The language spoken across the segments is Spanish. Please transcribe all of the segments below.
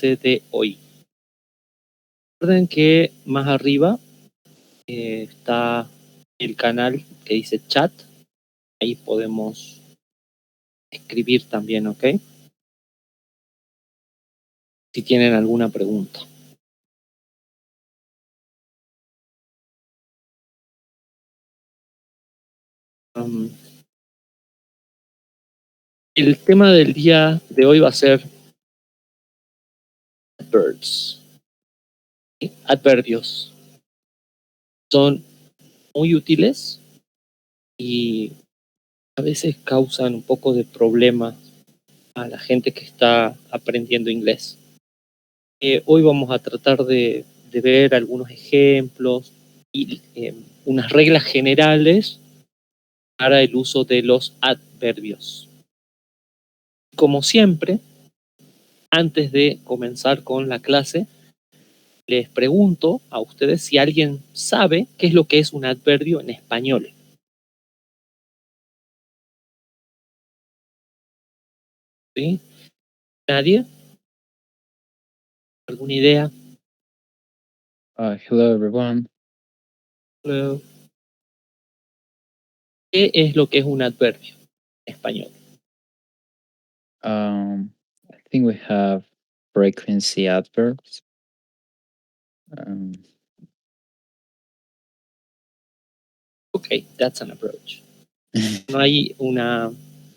clase de hoy. Recuerden que más arriba está el canal que dice chat. Ahí podemos escribir también, ¿ok? Si tienen alguna pregunta. El tema del día de hoy va a ser adverbs. ¿Sí? Adverbios. Son muy útiles y a veces causan un poco de problema a la gente que está aprendiendo inglés. Hoy vamos a tratar de ver algunos ejemplos y unas reglas generales para el uso de los adverbios. Como siempre, antes de comenzar con la clase, les pregunto a ustedes si alguien sabe qué es lo que es un adverbio en español. ¿Sí? ¿Nadie? ¿Alguna idea? Hello, everyone. Hello. ¿Qué es lo que es un adverbio en español? I think we have frequency adverbs. Okay, that's an approach. No hay una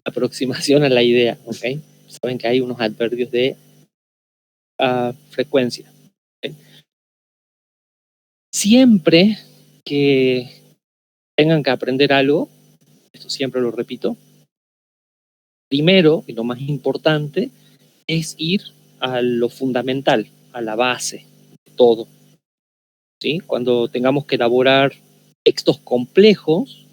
aproximación a la idea, ¿ok? Saben que hay unos adverbios de frecuencia. ¿Okay? Siempre que tengan que aprender algo, esto siempre lo repito, primero y lo más importante es ir a lo fundamental, a la base de todo. ¿Sí? Cuando tengamos que elaborar textos complejos,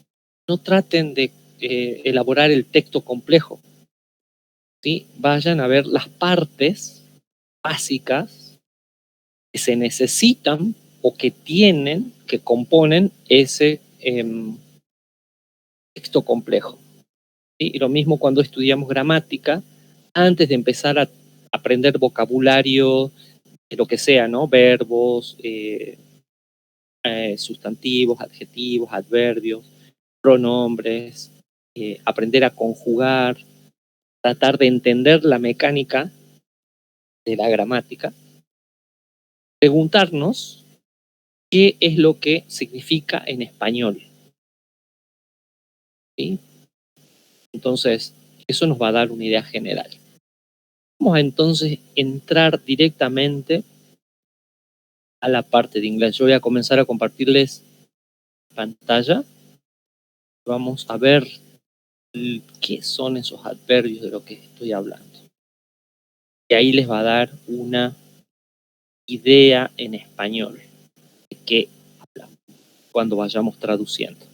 no traten de elaborar el texto complejo. ¿Sí? Vayan a ver las partes básicas que se necesitan o que tienen, que componen ese texto complejo. ¿Sí? Y lo mismo cuando estudiamos gramática, antes de empezar a aprender vocabulario, lo que sea, ¿no? Verbos, sustantivos, adjetivos, adverbios, pronombres, aprender a conjugar, tratar de entender la mecánica de la gramática, preguntarnos qué es lo que significa en español. ¿Sí? Entonces, eso nos va a dar una idea general. Vamos a entonces entrar directamente a la parte de inglés. Yo voy a comenzar a compartirles pantalla. Vamos a ver qué son esos adverbios de lo que estoy hablando. Y ahí les va a dar una idea en español de qué hablamos cuando vayamos traduciendo.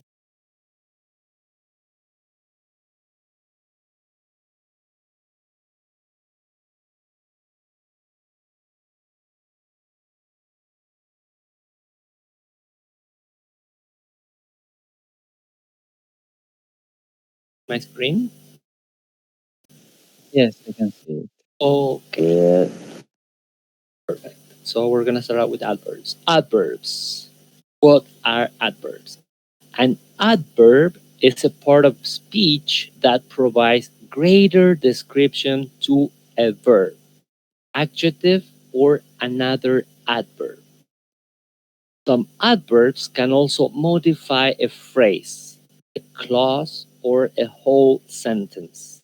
My screen? Yes, I can see it. Okay. Perfect. So we're going to start out with adverbs. Adverbs. What are adverbs? An adverb is a part of speech that provides greater description to a verb, adjective, or another adverb. Some adverbs can also modify a phrase, a clause, or a whole sentence.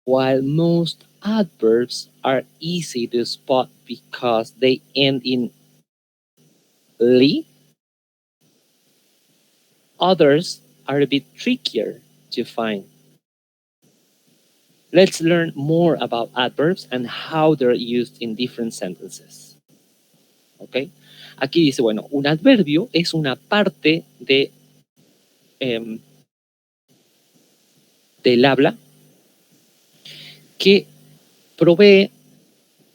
While most adverbs are easy to spot because they end in "ly", others are a bit trickier to find. Let's learn more about adverbs and how they're used in different sentences. ¿Ok? Aquí dice, bueno, un adverbio es una parte del habla que provee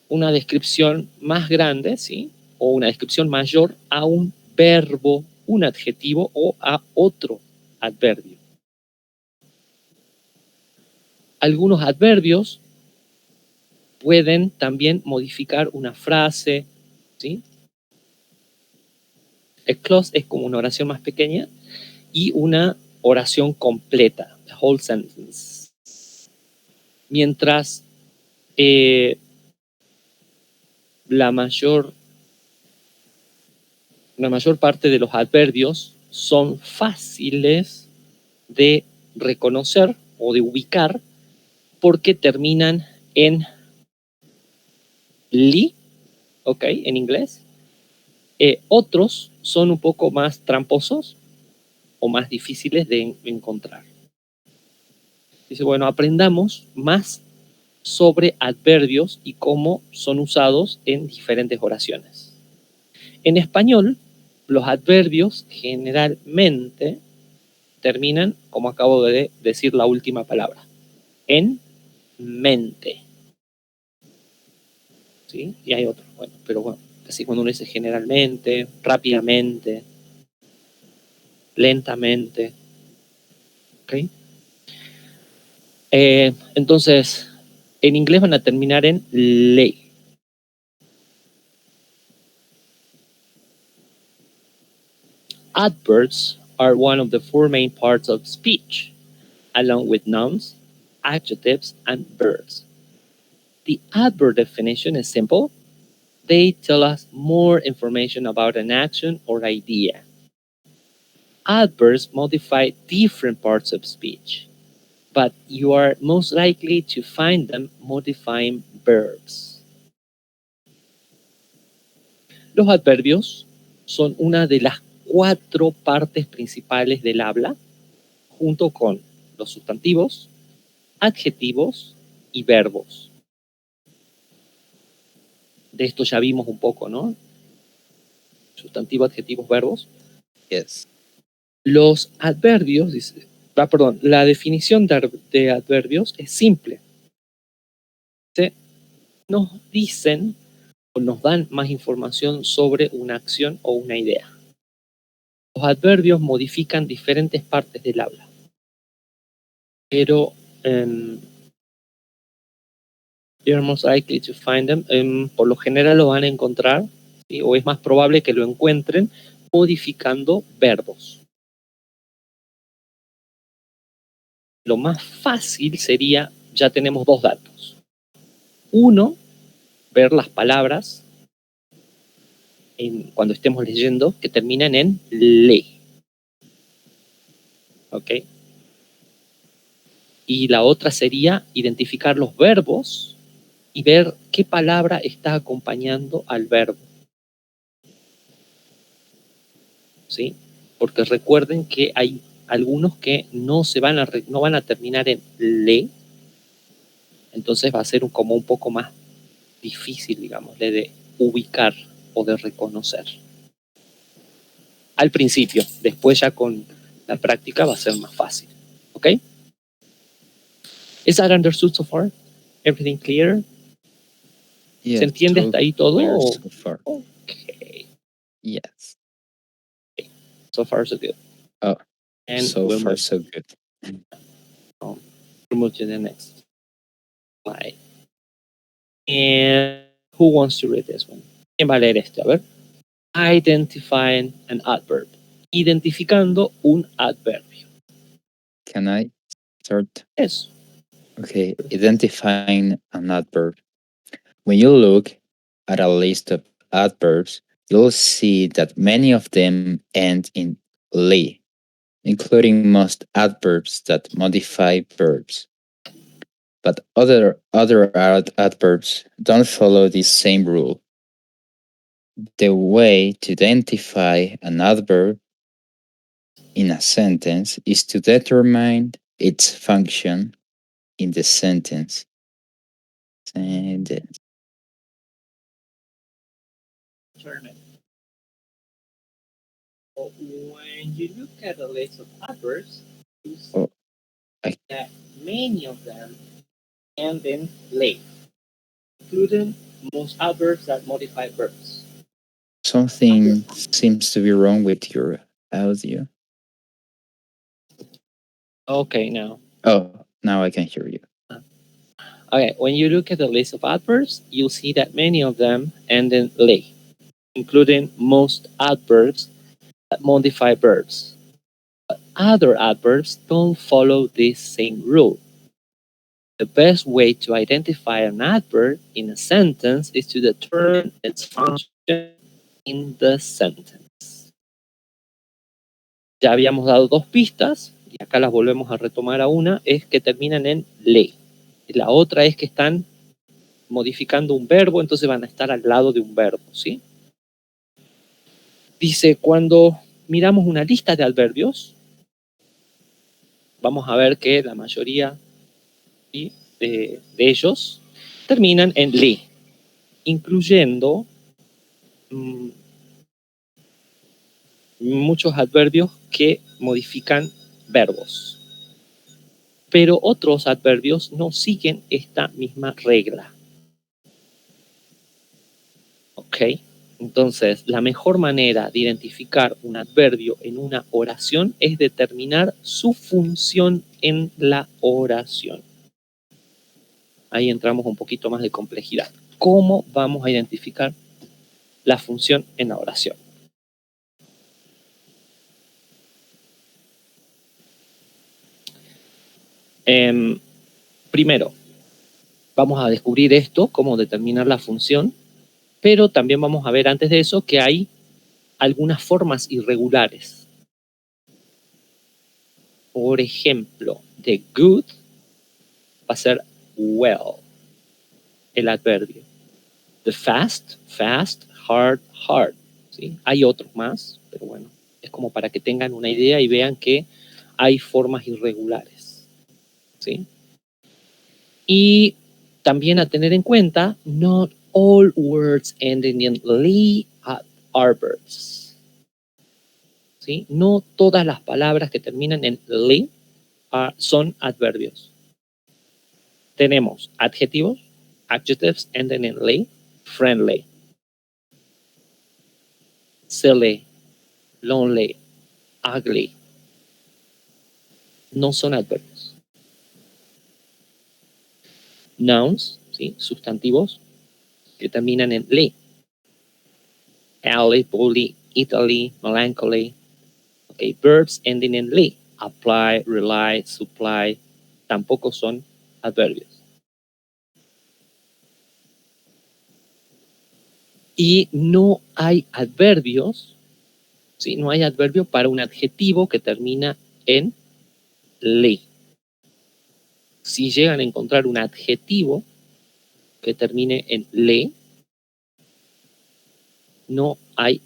una descripción más grande, ¿sí? O una descripción mayor a un verbo, un adjetivo o a otro adverbio. Algunos adverbios pueden también modificar una frase, ¿sí? El clause es como una oración más pequeña y una oración completa, the whole sentence. Mientras la mayor parte de los adverbios son fáciles de reconocer o de ubicar porque terminan en li, ¿ok? En inglés. Otros son un poco más tramposos o más difíciles de encontrar. Dice, bueno, aprendamos más sobre adverbios y cómo son usados en diferentes oraciones. En español, los adverbios generalmente terminan, como acabo de decir la última palabra, en mente. ¿Sí? Y hay otros, bueno, pero bueno, así cuando uno dice generalmente, rápidamente, lentamente, ¿ok? Entonces, en inglés van a terminar en ley. Adverbs are one of the four main parts of speech, along with nouns, adjectives, and verbs. The adverb definition is simple. They tell us more information about an action or idea. Adverbs modify different parts of speech, but you are most likely to find them modifying verbs. Los adverbios son una de las 4 partes principales del habla, junto con los sustantivos, adjetivos y verbos. De esto ya vimos un poco, ¿no? Sustantivo, adjetivos, verbos. Yes. Los adverbios, la definición de adverbios es simple. Nos dicen o nos dan más información sobre una acción o una idea. Los adverbios modifican diferentes partes del habla, pero you're most likely to find them, por lo general lo van a encontrar, ¿sí? O es más probable que lo encuentren modificando verbos. Lo más fácil sería, ya tenemos 2 datos. Uno, ver las palabras cuando estemos leyendo que terminan en le. ¿Ok? Y la otra sería identificar los verbos y ver qué palabra está acompañando al verbo. ¿Sí? Porque recuerden que hay algunos que no van a terminar en le, entonces va a ser como un poco más difícil, digamos, de ubicar o de reconocer. Al principio, después ya con la práctica va a ser más fácil. ¿Ok? Is that understood so far? Everything clear? Yes, ¿Se entiende hasta ahí todo? clear so far. Okay. Yes. So far, so good. Oh, And so we'll far move, so good. we'll move to the next slide. And who wants to read this one? ¿Quién va a leer esto? A ver. Identifying an adverb. Identificando un adverbio. Can I start? Yes. Okay, identifying an adverb. When you look at a list of adverbs, you'll see that many of them end in "ly", including most adverbs that modify verbs. But other adverbs don't follow this same rule. The way to identify an adverb in a sentence is to determine its function in the sentence. When you look at a list of adverbs, you see Oh, that many of them end in "ly", including most adverbs that modify verbs. something seems to be wrong with your audio. Okay, now. Oh, now I can hear you. Okay, when you look at the list of adverbs, you'll see that many of them end in "le," including most adverbs that modify verbs. But other adverbs don't follow this same rule. The best way to identify an adverb in a sentence is to determine its function in the sentence. Ya habíamos dado dos pistas, y acá las volvemos a retomar a una, es que terminan en "le". Y la otra es que están modificando un verbo, entonces van a estar al lado de un verbo, ¿sí? Dice, cuando miramos una lista de adverbios, vamos a ver que la mayoría, ¿sí?, de ellos terminan en "le", incluyendo muchos adverbios que modifican verbos. Pero otros adverbios no siguen esta misma regla. ¿Ok? Entonces, la mejor manera de identificar un adverbio en una oración es determinar su función en la oración. Ahí entramos un poquito más de complejidad. ¿Cómo vamos a identificar la función en la oración? Primero, vamos a descubrir esto, cómo determinar la función, pero también vamos a ver antes de eso que hay algunas formas irregulares. Por ejemplo, de good va a ser well, el adverbio. The fast, hard, hard. ¿Sí? Hay otros más, pero bueno, es como para que tengan una idea y vean que hay formas irregulares. ¿Sí? Y también a tener en cuenta, not all words ending in "le" are verbs. ¿Sí? No todas las palabras que terminan en "le" son adverbios. Tenemos adjetivos, adjectives ending in "le", friendly, silly, lonely, ugly. No son adverbios. Nouns, ¿sí?, sustantivos que terminan en "le". Alley, bully, Italy, melancholy. Okay, verbs ending in "le", apply, rely, supply, tampoco son adverbios. Y no hay adverbios, ¿sí? No hay adverbio para un adjetivo que termina en "le". Si llegan a encontrar un adjetivo que termine en "le", no hay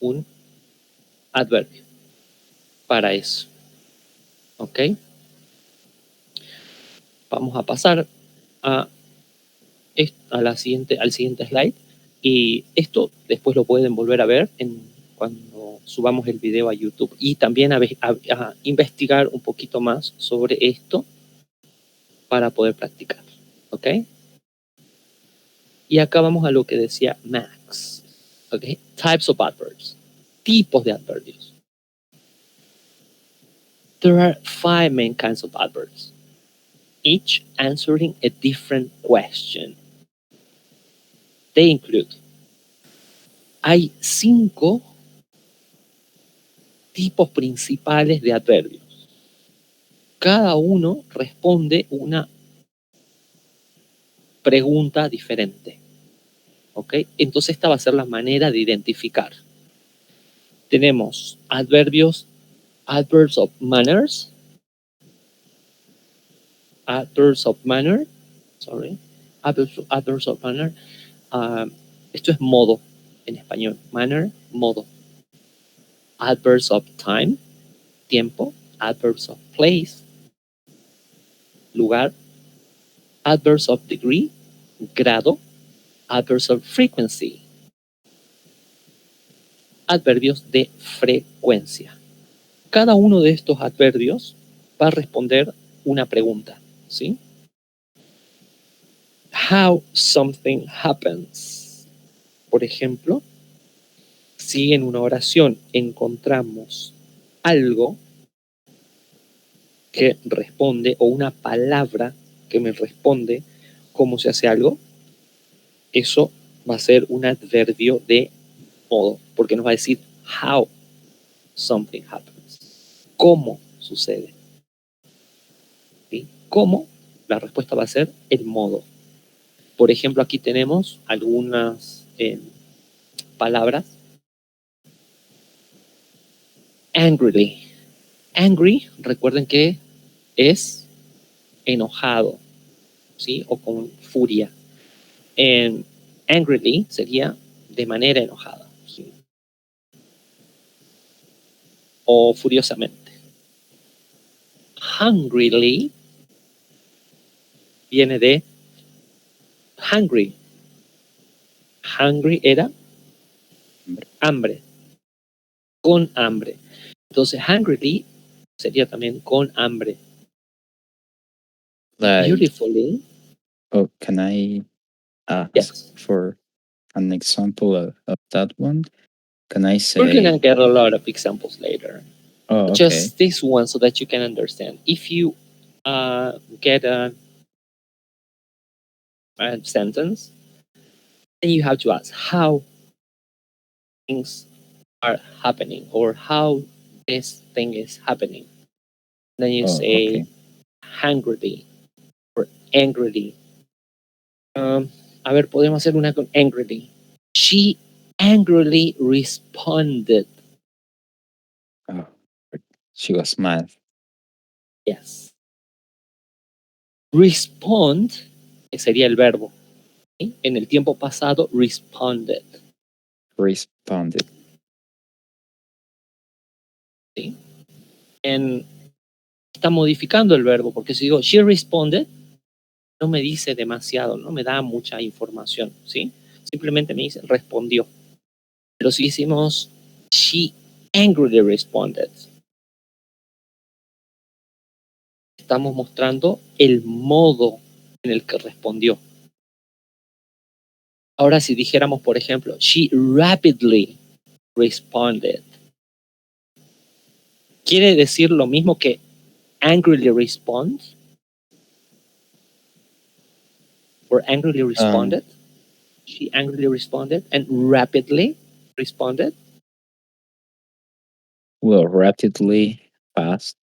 un adverbio para eso. ¿Ok? Vamos a pasar al siguiente slide. Y esto después lo pueden volver a ver cuando subamos el video a YouTube. Y también a investigar un poquito más sobre esto para poder practicar. ¿Ok? Y acá vamos a lo que decía Max. ¿Ok? Types of adverbs. Tipos de adverbios. There are 5 main kinds of adverbs, each answering a different question. They include, hay 5 tipos principales de adverbios. Cada uno responde una pregunta diferente. ¿Ok? Entonces esta va a ser la manera de identificar. Tenemos adverbs of manners, adverbs of manner. Esto es modo en español. Manner, modo. Adverbs of time, tiempo. Adverbs of place, lugar. Adverbs of degree, grado. Adverbs of frequency, adverbios de frecuencia. Cada uno de estos adverbios va a responder una pregunta, ¿sí? How something happens. Por ejemplo, si en una oración encontramos algo que responde o una palabra que me responde cómo se hace algo, eso va a ser un adverbio de modo, porque nos va a decir how something happens, cómo sucede. ¿Sí? ¿Cómo? La respuesta va a ser el modo. Por ejemplo, aquí tenemos algunas palabras. Angrily. Angry, recuerden que es enojado, ¿sí? O con furia. Angrily sería de manera enojada, ¿sí? O furiosamente. Hungrily viene de hungry. Hungry era hambre, con hambre. Entonces, hungrily sería también con hambre. Like, Beautifully. oh, can I ask Yes. for an example of that one? Can I We're say, gonna get a lot of examples later. oh, okay, Just this one so that you can understand. If you get a sentence, then you have to ask how things are happening or how this thing is happening. Then you oh, say okay, hungrily or angrily. A ver, podemos hacer una con angrily. She angrily responded. oh, she was mad. Yes. Respond, que sería el verbo. ¿Sí? En el tiempo pasado, responded. Responded. ¿Sí? Está modificando el verbo, porque si digo she responded, no me dice demasiado, no me da mucha información, ¿sí? Simplemente me dice respondió. Pero si decimos she angrily responded, estamos mostrando el modo en el que respondió. Ahora si dijéramos, por ejemplo, she rapidly responded, ¿quiere decir lo mismo que angrily respond? Or angrily responded? She angrily responded and rapidly responded. Well, rapidly, fast,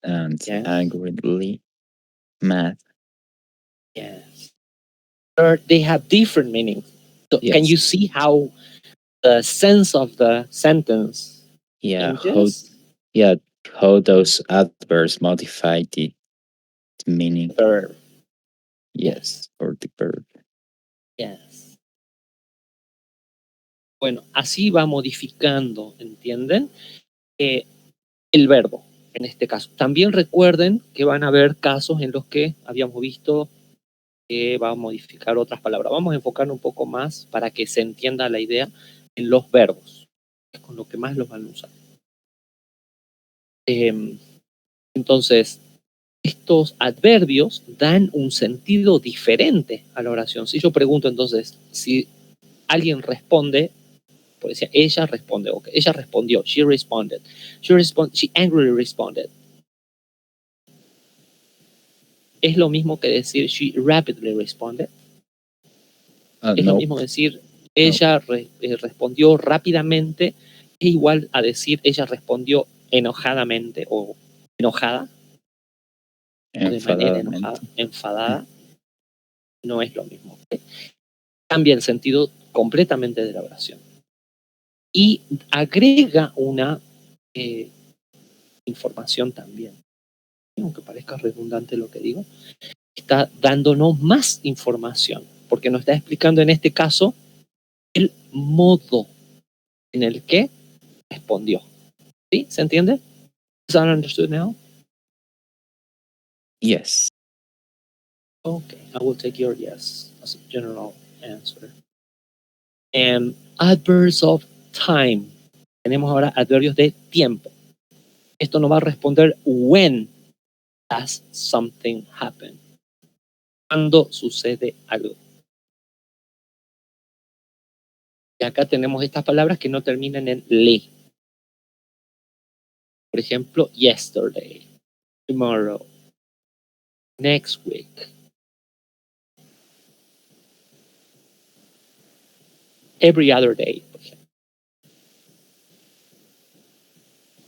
and Yes. angrily, mad. Yes. Or they have different meanings. So Yes. can you see how the sense of the sentence Yeah, changes? how those adverbs modify the meaning. Verb. Yes, or the verb. Yes. Bueno, así va modificando, ¿entienden? El verbo, en este caso. También recuerden que van a haber casos en los que habíamos visto que va a modificar otras palabras. Vamos a enfocarnos un poco más para que se entienda la idea en los verbos, es con lo que más los van a usar. Entonces, estos adverbios dan un sentido diferente a la oración. Si yo pregunto entonces, si alguien responde, por decir, ella responde, ok, ella respondió, she responded, she angrily responded. Es lo mismo que decir she rapidly responded. Es lo mismo decir ella respondió rápidamente, es igual a decir ella respondió enojadamente o enojada, o de manera enojada, enfadada. No es lo mismo. Cambia el sentido completamente de la oración. Y agrega una información también. Aunque parezca redundante lo que digo, está dándonos más información, porque nos está explicando en este caso el modo en el que respondió. ¿Sí? ¿Se entiende? Is that understood now? Yes. Okay, I will take your yes as a general answer. And adverbs of time. Tenemos ahora adverbios de tiempo. Esto nos va a responder when does something happen. Cuando sucede algo. Y acá tenemos estas palabras que no terminan en le. Por ejemplo, yesterday, tomorrow, next week. Every other day, por ejemplo.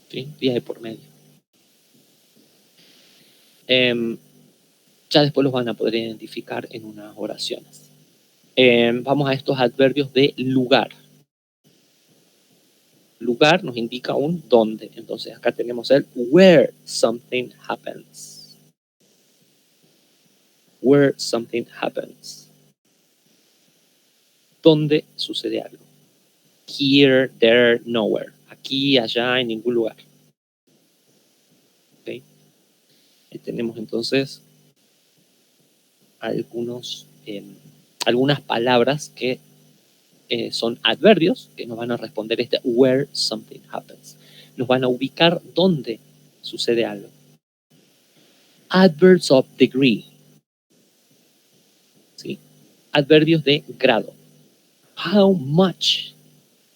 ¿Sí? Día de por medio. Ya después los van a poder identificar en unas oraciones. Vamos a estos adverbios de lugar. Lugar nos indica un dónde. Entonces acá tenemos el where something happens. Where something happens. ¿Dónde sucede algo? Here, there, nowhere. Aquí, allá, en ningún lugar. ¿Okay? Ahí tenemos entonces algunas palabras que son adverbios que nos van a responder este where something happens. Nos van a ubicar dónde sucede algo. Adverbs of degree. ¿Sí? Adverbios de grado. How much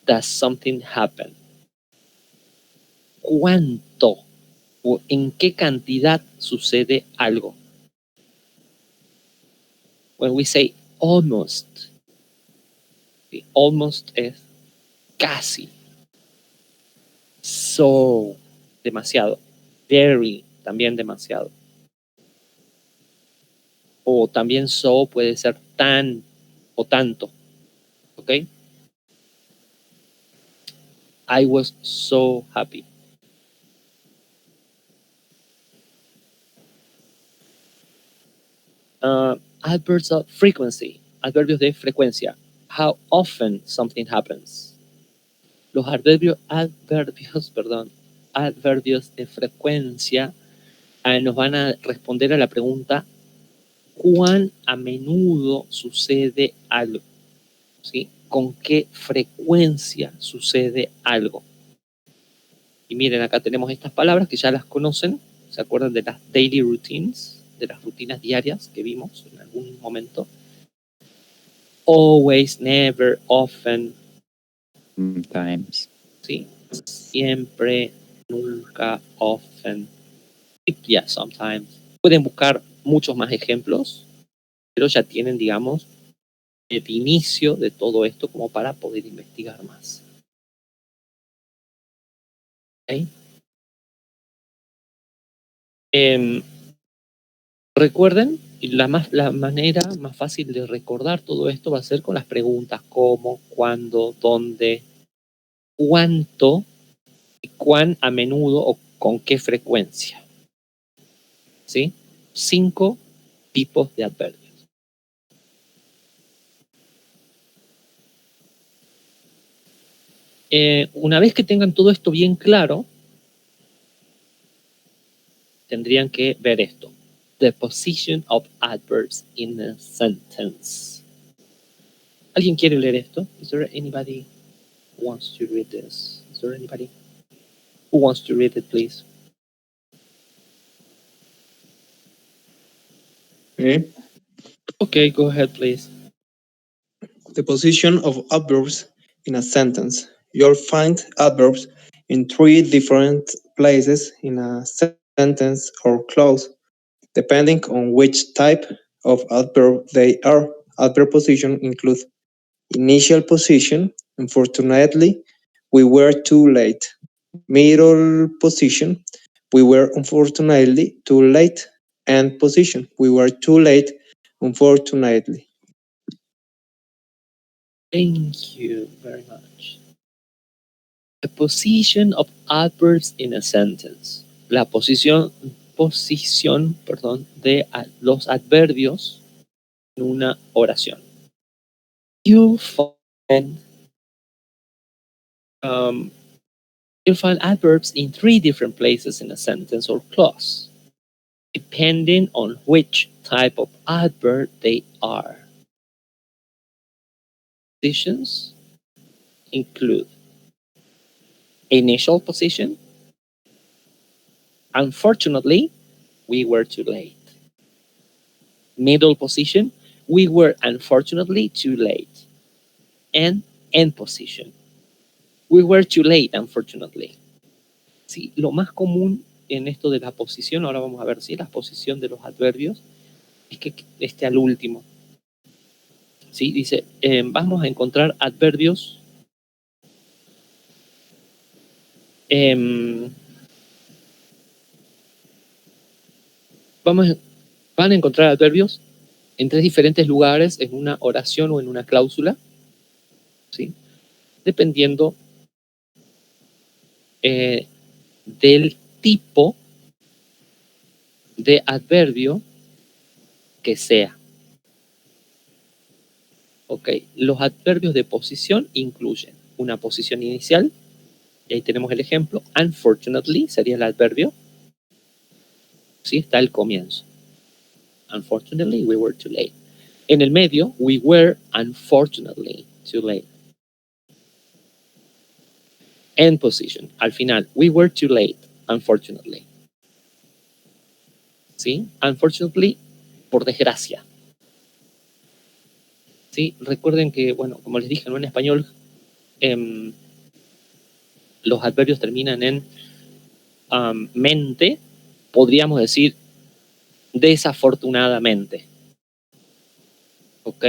does something happen? ¿Cuánto o en qué cantidad sucede algo? When we say almost, ¿sí? Almost es casi. So, demasiado. Very, también demasiado. O también so puede ser tan o tanto. ¿Ok? I was so happy. Adverbs of frequency. Adverbios de frecuencia. How often something happens. Los adverbios de frecuencia nos van a responder a la pregunta ¿cuán a menudo sucede algo? ¿Sí? ¿Con qué frecuencia sucede algo? Y miren, acá tenemos estas palabras que ya las conocen. ¿Se acuerdan de las daily routines? De las rutinas diarias que vimos en algún momento. Always, never, often. Sometimes. ¿Sí? Siempre, nunca, often. Yeah, sometimes. Pueden buscar muchos más ejemplos, pero ya tienen, digamos, el inicio de todo esto como para poder investigar más. ¿Okay? Recuerden, la manera más fácil de recordar todo esto va a ser con las preguntas cómo, cuándo, dónde, cuánto y cuán a menudo o con qué frecuencia. ¿Sí? 5 tipos de adverbios. Una vez que tengan todo esto bien claro, tendrían que ver esto. The position of adverbs in a sentence. ¿Alguien quiere leer esto? Is there anybody who wants to read this? Is there anybody who wants to read it, please? Okay. Okay, go ahead, please. The position of adverbs in a sentence. You'll find adverbs in 3 different places in a sentence or clause, depending on which type of adverb they are. Adverb position include initial position, unfortunately, we were too late. Middle position, we were unfortunately too late. End position, we were too late, unfortunately. Thank you very much. The position of adverbs in a sentence. La posición de los adverbios en una oración. You'll find adverbs in 3 different places in a sentence or clause, depending on which type of adverb they are. Positions include initial position. Unfortunately, we were too late. Middle position, we were unfortunately too late. And end position, we were too late, unfortunately. Sí, lo más común en esto de la posición, ahora vamos a ver si la posición de los adverbios, es que esté al último. ¿sí? Dice, vamos a encontrar adverbios van a encontrar adverbios en 3 diferentes lugares, en una oración o en una cláusula, ¿sí? Dependiendo del tipo de adverbio que sea. ¿Ok? Los adverbios de posición incluyen una posición inicial, y ahí tenemos el ejemplo. Unfortunately sería el adverbio. Sí, está el comienzo. Unfortunately, we were too late. En el medio, we were unfortunately too late. End position. Al final, we were too late, unfortunately. ¿Sí? Unfortunately, por desgracia. ¿Sí? Recuerden que, bueno, como les dije, ¿no? En español, los adverbios terminan en mente. Podríamos decir desafortunadamente. ¿Ok?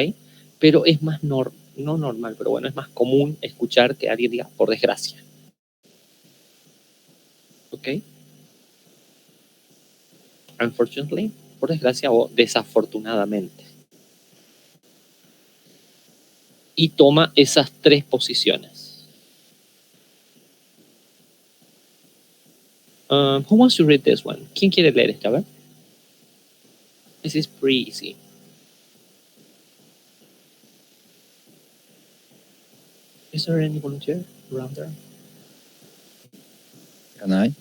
Pero es más no normal, pero bueno, es más común escuchar que alguien diga por desgracia. ¿Ok? Unfortunately, por desgracia o desafortunadamente. Y toma esas 3 posiciones. Who wants to read this one? ¿Quién quiere leer esta? A ver. This is pretty easy. Is there any volunteer around there? Can I?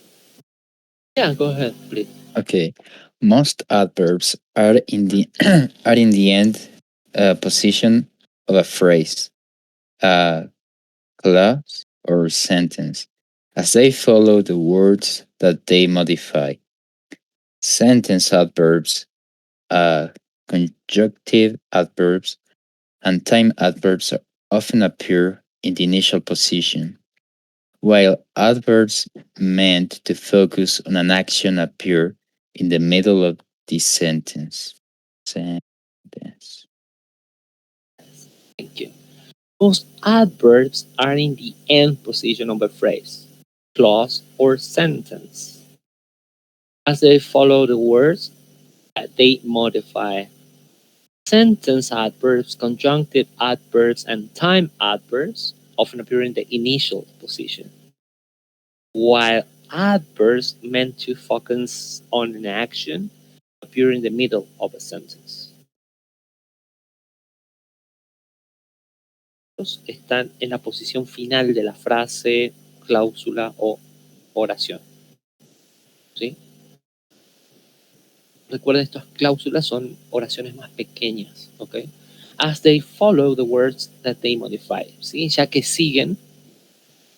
Yeah, go ahead, please. Okay. Most adverbs are in the are in the end position of a phrase, a clause, or sentence, as they follow the words that they modify. Sentence adverbs, conjunctive adverbs, and time adverbs often appear in the initial position, while adverbs meant to focus on an action appear in the middle of the sentence. Sentence. Thank you. Most adverbs are in the end position of a phrase, clause, or sentence. As they follow the words that they modify. Sentence adverbs, conjunctive adverbs, and time adverbs often appear in the initial position, while adverbs meant to focus on an action appear in the middle of a sentence. Están en la posición final de la frase, cláusula o oración. ¿Sí? Recuerden, estas cláusulas son oraciones más pequeñas, ¿ok? As they follow the words that they modify, ¿sí? Ya que siguen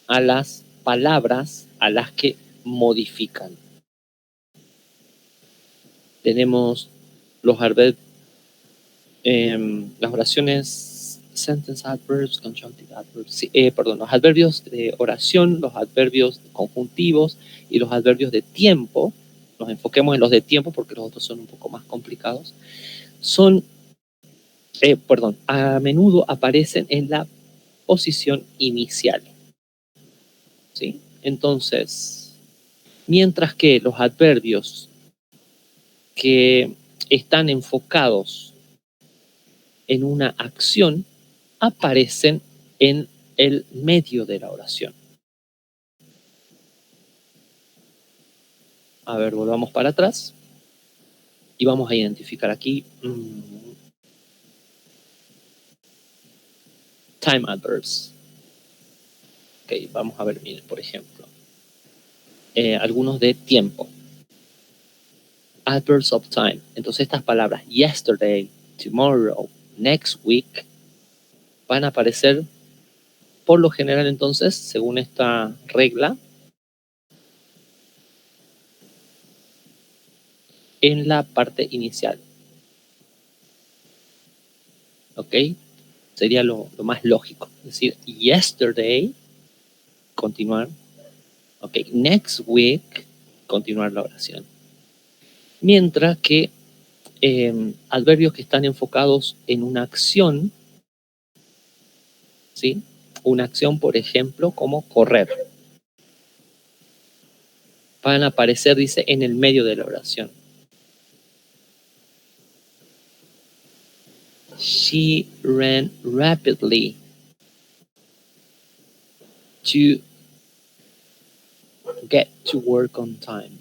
a las palabras a las que modifican. Tenemos los adverbs, las oraciones sentence adverbs, conjunctive adverbs, sí, los adverbios de oración, los adverbios conjuntivos y los adverbios de tiempo. Nos enfoquemos en los de tiempo porque los otros son un poco más complicados. A menudo aparecen en la posición inicial. ¿Sí? Entonces, mientras que los adverbios que están enfocados en una acción aparecen en el medio de la oración. A ver, volvamos para atrás y vamos a identificar aquí time adverbs. Ok, vamos a ver, miren, por ejemplo, algunos de tiempo. Adverbs of time. Entonces estas palabras yesterday, tomorrow, next week van a aparecer por lo general entonces, según esta regla, en la parte inicial. ¿Ok? Sería lo más lógico. Es decir, yesterday, continuar. Ok, next week, continuar la oración. Mientras que adverbios que están enfocados en una acción ¿sí? Una acción, por ejemplo, como correr. Van a aparecer, dice, en el medio de la oración. She ran rapidly to get to work on time.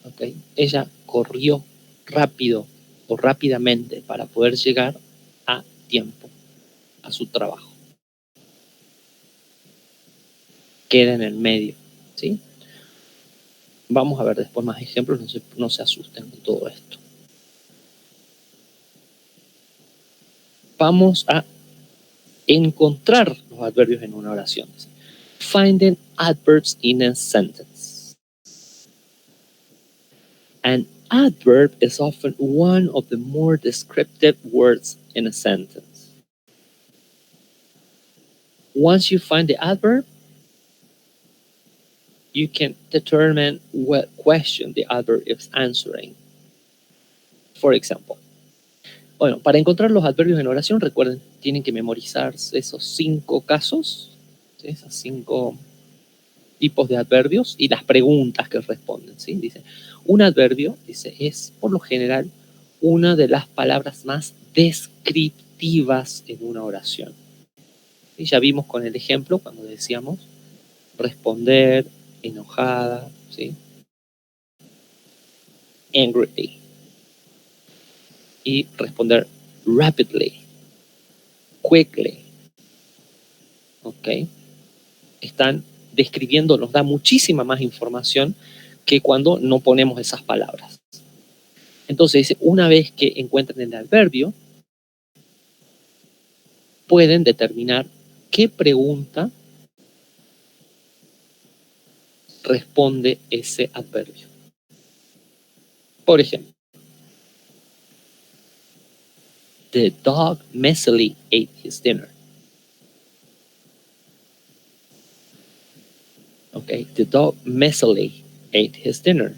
¿Okay? Ella corrió rápido o rápidamente para poder llegar a tiempo a su trabajo. Queda en el medio, ¿sí? Vamos a ver después más ejemplos, no se asusten con todo esto. Vamos a encontrar los adverbios en una oración. Finding adverbs in a sentence. An adverb is often one of the more descriptive words in a sentence. Once you find the adverb, you can determine what question the adverb is answering. For example, bueno, para encontrar los adverbios en oración, recuerden, tienen que memorizarse esos 5 casos, ¿sí? Esos 5 tipos de adverbios y las preguntas que responden, ¿sí? Dice, un adverbio, dice, es por lo general una de las palabras más descriptivas en una oración. Y ya vimos con el ejemplo cuando decíamos responder, enojada, ¿sí? Angry. Y responder rapidly, quickly. ¿Ok? Están describiendo, nos da muchísima más información que cuando no ponemos esas palabras. Entonces, una vez que encuentren el adverbio, pueden determinar qué pregunta responde ese adverbio. Por ejemplo, the dog messily ate his dinner. Okay, the dog messily ate his dinner.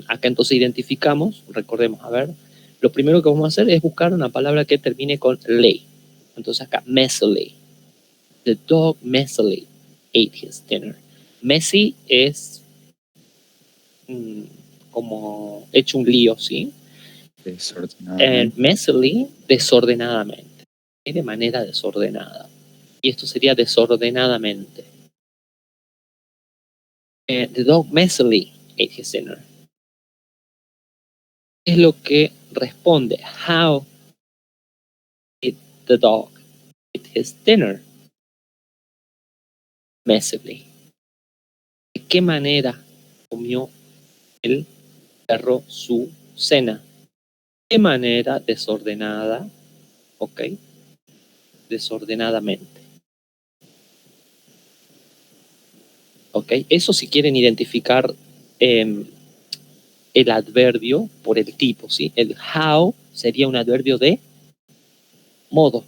Acá entonces identificamos, recordemos, a ver, lo primero que vamos a hacer es buscar una palabra que termine con ley. Entonces acá, messily. The dog messily ate his dinner. Messy es como hecho un lío, ¿sí? Desordenadamente. Messily, desordenadamente. De manera desordenada. Y esto sería desordenadamente. The dog messily ate his dinner. Es lo que responde. How did the dog eat his dinner? Messily. ¿De qué manera comió el perro su cena? De manera desordenada, ¿ok? Desordenadamente. ¿Ok? Eso si quieren identificar el adverbio por el tipo, ¿sí? El how sería un adverbio de modo,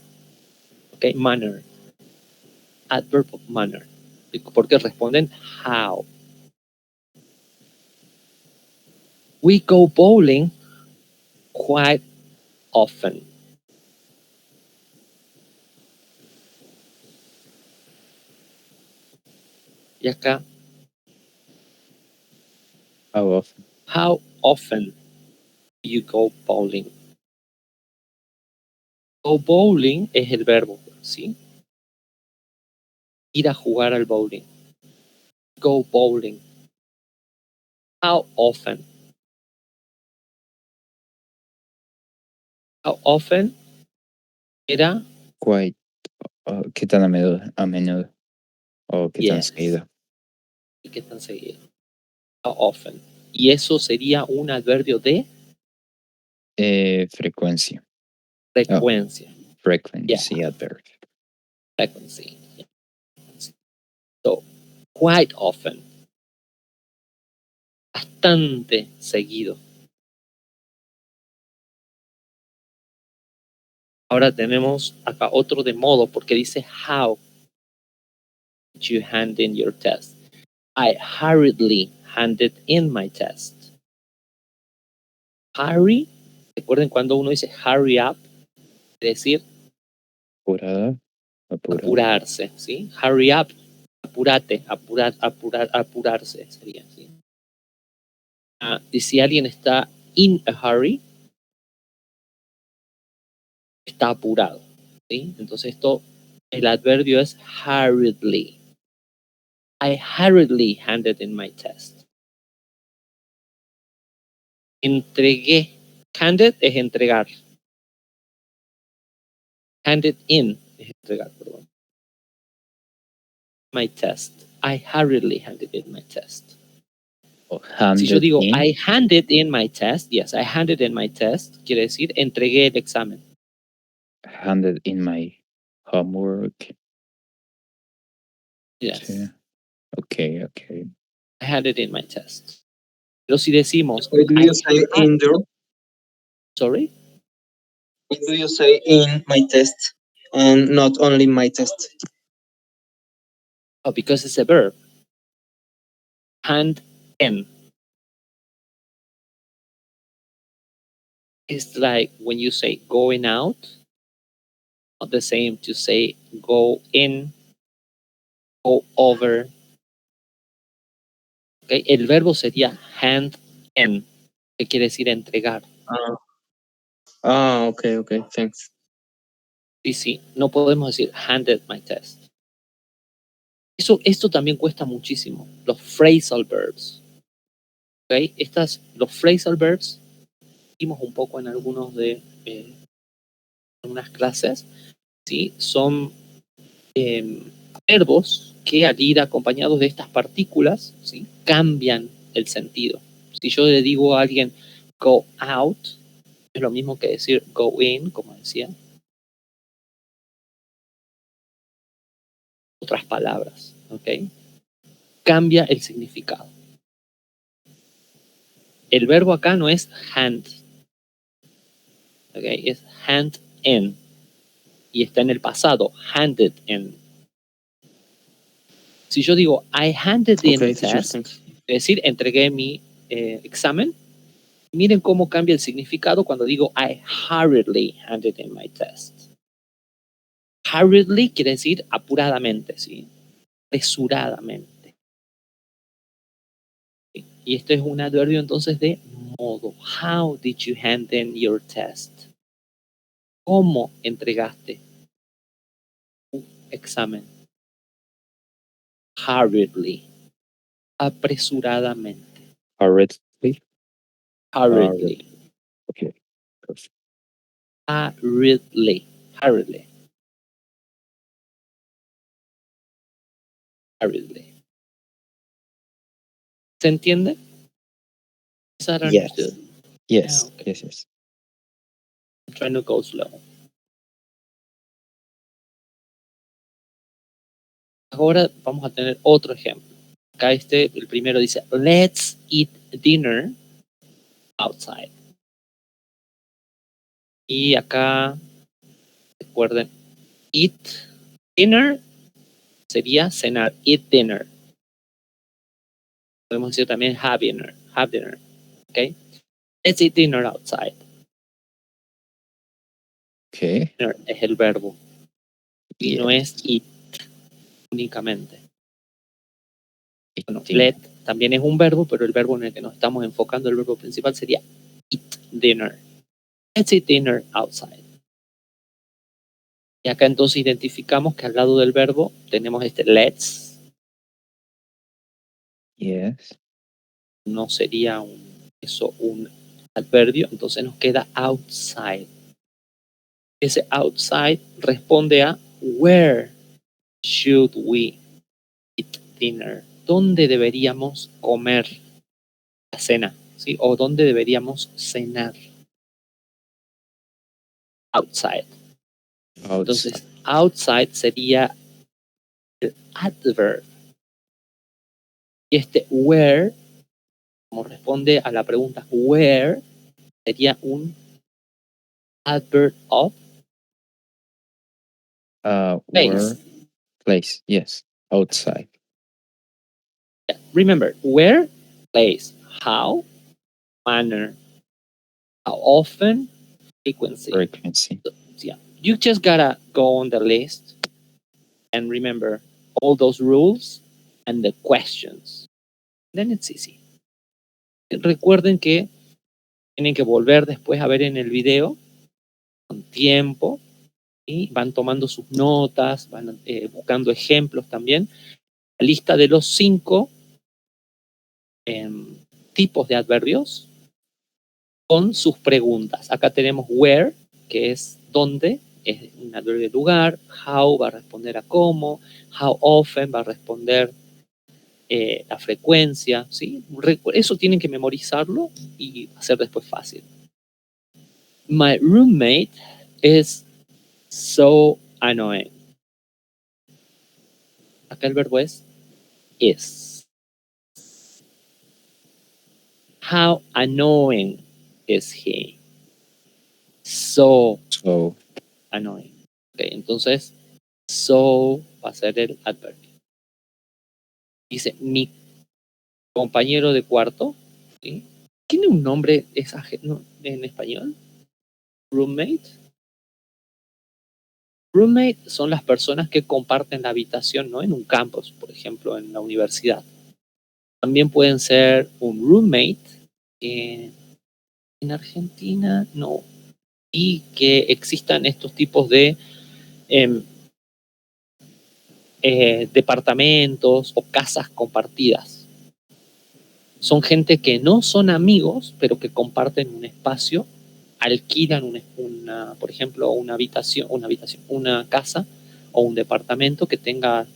¿ok? Manner. Adverb of manner. Porque responden how. We go bowling quite often. Y acá, How often? how often you go bowling? Go bowling es el verbo, ¿sí? Ir a jugar al bowling. Go bowling. How often? How often era Quite. ¿Qué tan a menudo? ¿O qué tan yes. seguido? ¿Y qué tan seguido? How often. Y eso sería un adverbio de Frecuencia. frecuencia. Frequency Yeah. adverb. Frequency. So, quite often. Bastante seguido. Ahora tenemos acá otro de modo porque dice how did you hand in your test. I hurriedly handed in my test. Hurry, recuerden cuando uno dice hurry up, es decir, apurarse, ¿sí? Hurry up, apúrate, apurarse sería, ¿sí? Y si alguien está in a hurry, está apurado, ¿sí? Entonces el adverbio es hurriedly. I hurriedly handed in my test. Entregué. Handed es entregar. Handed in es entregar, perdón. My test. I hurriedly handed in my test. Si yo digo I handed in my test, yes, I handed in my test, quiere decir entregué el examen. Handed in my homework. Yes. Yeah. Okay. I handed in my test. Pero si decimos Why do you say in there? Sorry? Why do you say in my test and not only my test? Oh, because it's a verb. Hand in. It's like when you say going out, not the same to say go in, go over. Okay? El verbo sería hand in, que quiere decir entregar. Okay, thanks. Sí, no podemos decir handed my test. Esto también cuesta muchísimo, los phrasal verbs. ¿Okay? Los phrasal verbs, vimos un poco en algunos de unas clases, ¿sí? Son verbos que al ir acompañados de estas partículas, ¿sí? Cambian el sentido. Si yo le digo a alguien go out, es lo mismo que decir go in, como decía. Otras palabras, ¿ok? Cambia el significado. El verbo acá no es hand, ¿ok? Es hand in. Y está en el pasado, handed in. Si yo digo I handed in the test, es decir, entregué mi examen, miren cómo cambia el significado cuando digo I hurriedly handed in my test. Hurriedly quiere decir apuradamente, ¿sí? Apresuradamente. Y este es un adverbio entonces de modo. How did you hand in your test? ¿Cómo entregaste tu examen? Hurriedly. Apresuradamente. Hurriedly. Okay. Perfect. Hurriedly. ¿Se entiende? Is that understood? Yes. Yeah, okay. Yes. I'm trying to go slow. Ahora vamos a tener otro ejemplo. Acá el primero dice, let's eat dinner outside. Y acá, recuerden, eat dinner sería cenar, eat dinner. Podemos decir también have dinner, ¿ok? Let's eat dinner outside. Okay. Dinner es el verbo. Y no es eat únicamente. Bueno, let también es un verbo, pero el verbo en el que nos estamos enfocando, el verbo principal sería eat dinner. Let's eat dinner outside. Y acá entonces identificamos que al lado del verbo tenemos este let's. Yes. No sería un adverbio, entonces nos queda outside. Ese outside responde a where should we eat dinner? ¿Dónde deberíamos comer la cena? ¿Sí? O ¿dónde deberíamos cenar? Outside. Entonces, outside sería el adverb. Y este where, como responde a la pregunta where, sería un adverb of place. Place, yes. Outside. Yeah. Remember, where, place. How, manner. How often, frequency. Frequency. So, yeah. You just gotta go on the list and remember all those rules and the questions. Then it's easy. Recuerden que tienen que volver después a ver en el video con tiempo y van tomando sus notas, van buscando ejemplos también. La lista de los 5 tipos de adverbios con sus preguntas. Acá tenemos where, que es dónde, es un adverbio de lugar. How va a responder a cómo. How often va a responder la frecuencia, ¿sí? Eso tienen que memorizarlo y hacer después fácil. My roommate is so annoying. Acá el verbo es is. How annoying is he? So annoying. Okay, entonces, so va a ser el adverbio. Dice, mi compañero de cuarto, ¿sí? ¿Tiene un nombre en español? Roommate. Roommate son las personas que comparten la habitación, ¿no? En un campus, por ejemplo, en la universidad. También pueden ser un roommate. En Argentina, no. Y que existan estos tipos de departamentos o casas compartidas. Son gente que no son amigos, pero que comparten un espacio, alquilan por ejemplo, una casa o un departamento que tenga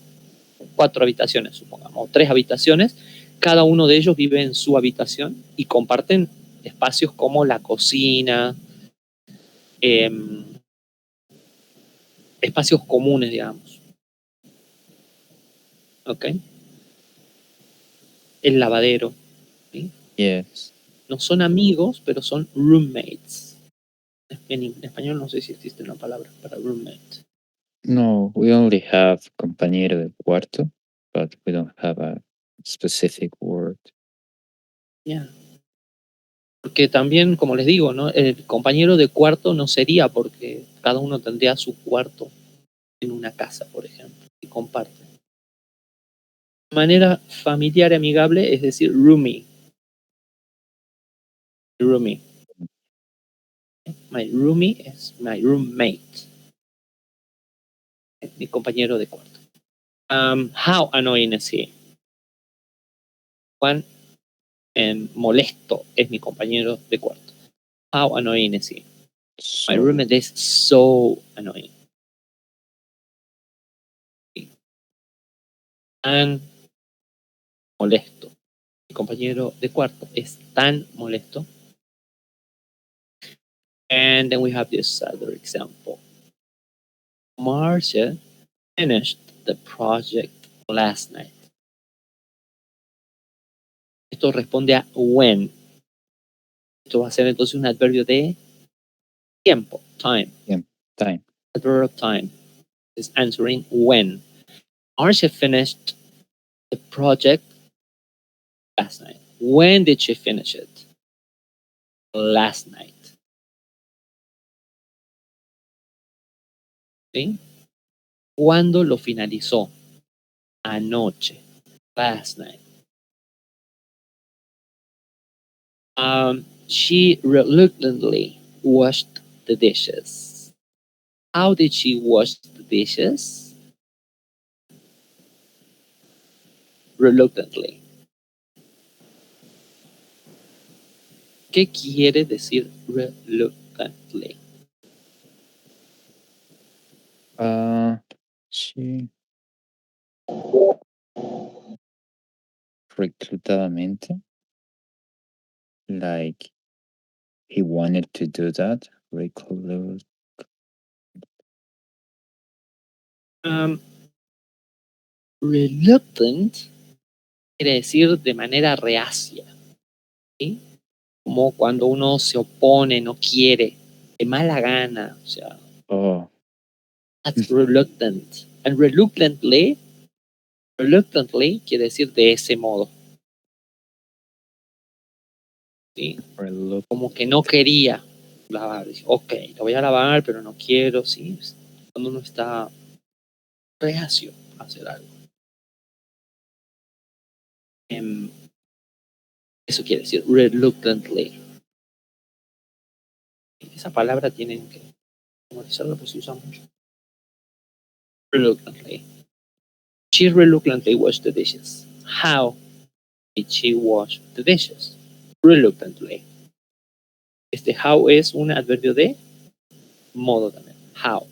4 habitaciones, supongamos, o 3 habitaciones. Cada uno de ellos vive en su habitación y comparten espacios como la cocina, espacios comunes, digamos. ¿Ok? El lavadero. ¿Sí? Yes. No son amigos, pero son roommates. En español no sé si existe una palabra para roommate. No, we only have compañero de cuarto, but we don't have a specific word. Yeah. Porque también, como les digo, ¿no? El compañero de cuarto no sería porque cada uno tendría su cuarto en una casa, por ejemplo, y comparten. De manera familiar y amigable, es decir, roomie. Roomie. My roomie es my roommate. Mi compañero de cuarto. How annoying is he? Juan molesto es mi compañero de cuarto. How annoying is he? My roommate is so annoying. Tan molesto. Mi compañero de cuarto es tan molesto. And then we have this other example. Marcia finished the project last night. Esto responde a when. Esto va a ser entonces un adverbio de tiempo, time. Time. Adverb of time is answering when. Marcia finished the project last night. When did she finish it? Last night. ¿Sí? ¿Cuándo lo finalizó? Anoche. Last night. She reluctantly washed the dishes. How did she wash the dishes? Reluctantly. ¿Qué quiere decir reluctantly? Sí. Reclutadamente. Like he wanted to do that. Reclute. Reluctant quiere decir de manera reacia, ¿sí? Como cuando uno se opone, no quiere, de mala gana, o sea. Oh. That's reluctant. And reluctantly quiere decir de ese modo. ¿Sí? Como que no quería, lavar. Dice, ok, lo voy a lavar, pero no quiero, ¿sí? Cuando uno está reacio a hacer algo. Eso quiere decir reluctantly. Esa palabra tienen que memorizarla, pues se usa mucho. Reluctantly. She reluctantly washed the dishes. How did she wash the dishes? Reluctantly. Este how es un adverbio de modo también. How.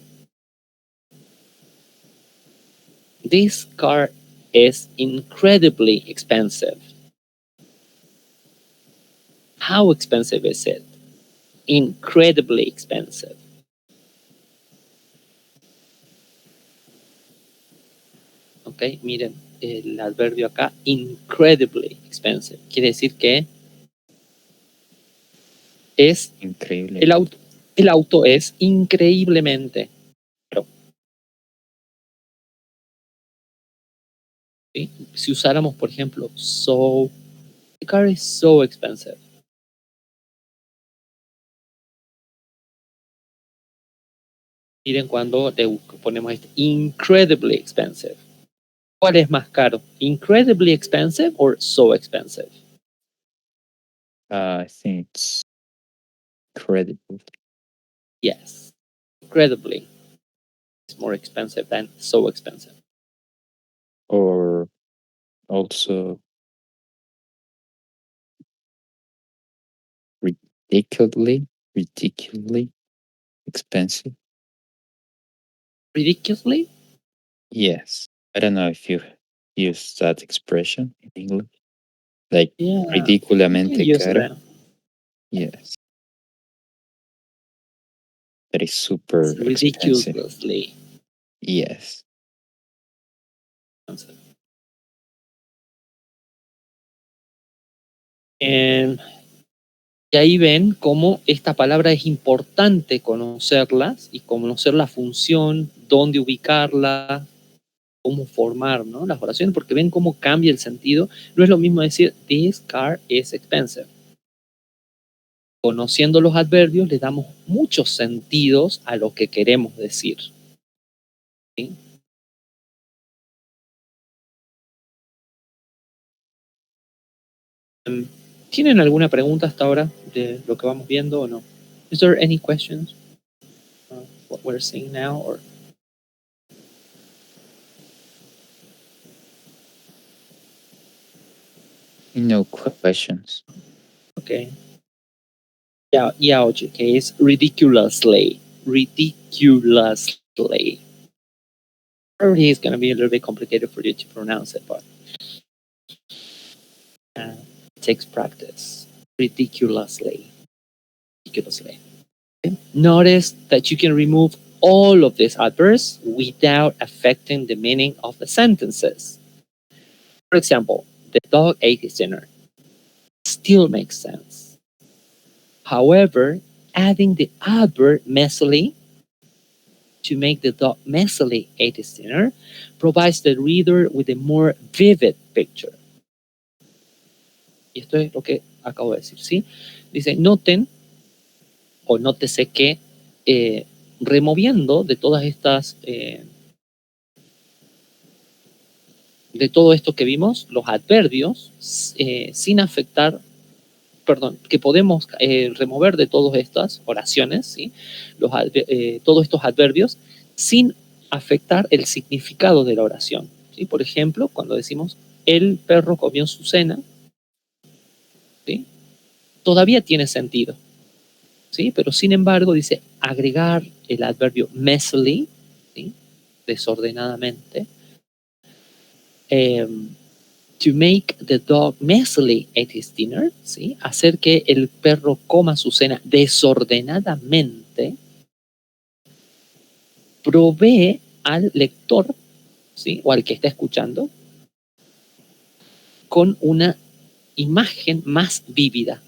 This car is incredibly expensive. How expensive is it? Incredibly expensive. Ok, miren el adverbio acá, incredibly expensive. Quiere decir que es Increíble. el auto es increíblemente caro. ¿Sí? Si usáramos, por ejemplo, so, the car is so expensive. Miren cuando le ponemos este incredibly expensive. ¿Cuál es más caro? Incredibly expensive or so expensive? I think it's incredible. Yes. Incredibly. It's more expensive than so expensive. Or also ridiculously expensive. Ridiculously? Yes. I don't know if you use that expression in English. Like Yeah. ridículamente Use caro. that. Yes. That is super It's expensive. ridiculously Yes. expensive. Y ahí ven cómo esta palabra es importante conocerlas y conocer la función, dónde ubicarla, cómo formar, ¿no?, las oraciones, porque ven cómo cambia el sentido. No es lo mismo decir this car is expensive. Conociendo los adverbios le damos muchos sentidos a lo que queremos decir. ¿Sí? ¿Tienen alguna pregunta hasta ahora de lo que vamos viendo o no? Is there any questions? What we're seeing now or No questions. okay. Yeah, okay, it's ridiculously. Ridiculously. Probably it's going to be a little bit complicated for you to pronounce it, but it takes practice. Ridiculously. Ridiculously. Okay. Notice that you can remove all of these adverbs without affecting the meaning of the sentences. For example, the dog ate his dinner. Still makes sense. However, adding the adverb messily to make the dog messily ate his dinner provides the reader with a more vivid picture. Y esto es lo que acabo de decir, ¿sí? Dice, noten o nótese que removiendo de todas estas, de todo esto que vimos, los adverbios, sin afectar, perdón, que podemos remover de todas estas oraciones, ¿sí?, todos estos adverbios, sin afectar el significado de la oración, ¿sí? Por ejemplo, cuando decimos, el perro comió su cena, ¿sí?, todavía tiene sentido, ¿sí? Pero sin embargo dice agregar el adverbio messily, ¿sí?, desordenadamente, to make the dog messily at his dinner, ¿sí?, hacer que el perro coma su cena desordenadamente, provee al lector, ¿sí?, o al que está escuchando, con una imagen más vívida,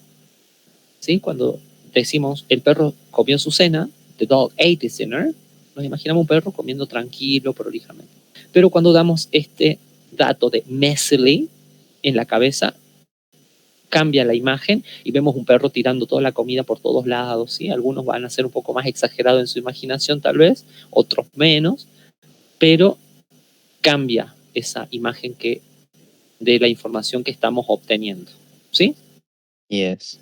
¿sí? Cuando decimos el perro comió su cena, the dog ate his dinner, nos imaginamos un perro comiendo tranquilo, prolijamente. Pero cuando damos este dato de messily en la cabeza, cambia la imagen y vemos un perro tirando toda la comida por todos lados, ¿sí? Algunos van a ser un poco más exagerados en su imaginación tal vez, otros menos, pero cambia esa imagen de la información que estamos obteniendo, ¿sí? Yes.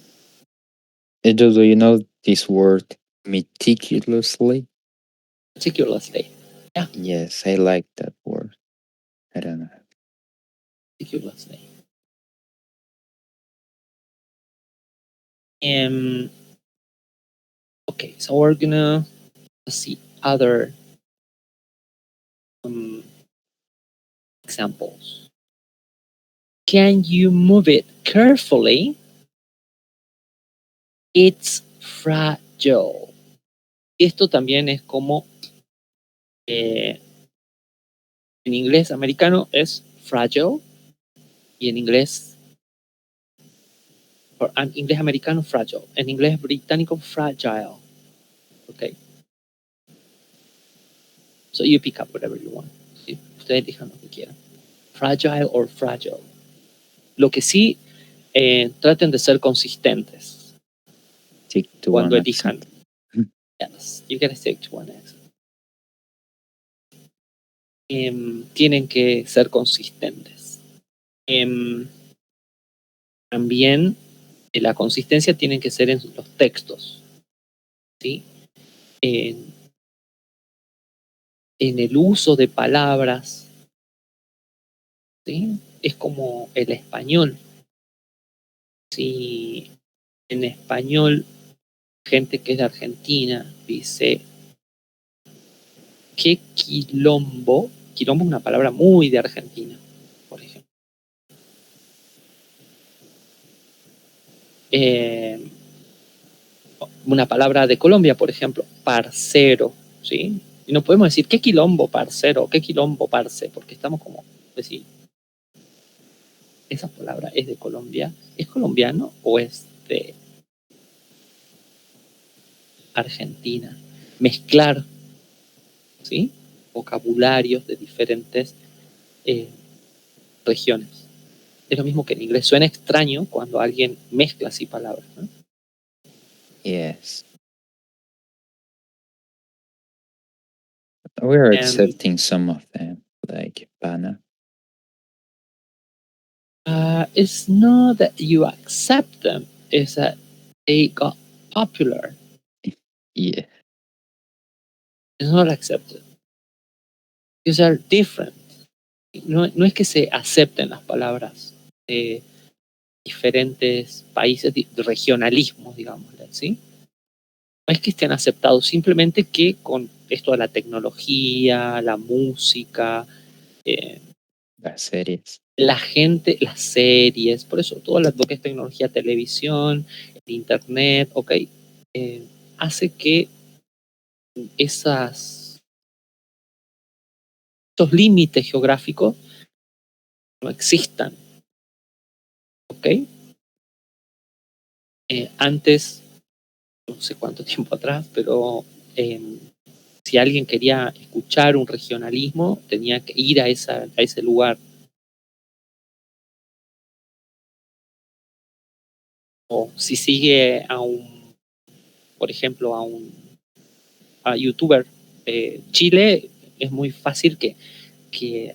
Do you know this word meticulously? Meticulously. Yeah, Yes, I like that word. I don't know. meticulously. Okay, so we're gonna see other examples. Can you move it carefully? It's fragile. Esto también es como en inglés americano es fragile y en inglés americano fragile, en inglés británico fragile. Okay. So you pick up whatever you want. ¿Sí? Ustedes elijan lo que quieran. Fragile or fragile. Lo que sí, traten de ser consistentes Stick to cuando one elijan. accent. Yes, you gotta stick to one accent. Tienen que ser consistentes. También la consistencia tiene que ser en los textos, ¿sí? En el uso de palabras, ¿sí? Es como el español. Si en español gente que es de Argentina dice qué quilombo, quilombo es una palabra muy de Argentina, por ejemplo. Una palabra de Colombia, por ejemplo, parcero, ¿sí? Y no podemos decir qué quilombo, parcero, qué quilombo, parce, porque estamos como decir, esa palabra es de Colombia, ¿es colombiano o es de Argentina? Mezclar, ¿sí? Vocabularios de diferentes regiones. Es lo mismo que en inglés. Suena extraño cuando alguien mezcla así palabras, ¿no? Yes. We are accepting some of them, like pana. It's not that you accept them, it's that they got popular. Yeah. It's not accepted. These are different. No es que se acepten las palabras de diferentes países, de regionalismos, digamos, ¿sí? No es que estén aceptados, simplemente que con esto de la tecnología, la música, Las series. la gente, las series, por eso todo lo que es tecnología, televisión, internet, ok, hace que esos límites geográficos no existan, ok. Antes, no sé cuánto tiempo atrás, pero si alguien quería escuchar un regionalismo, tenía que ir a ese lugar. O si sigue por ejemplo, a youtuber Chile, es muy fácil que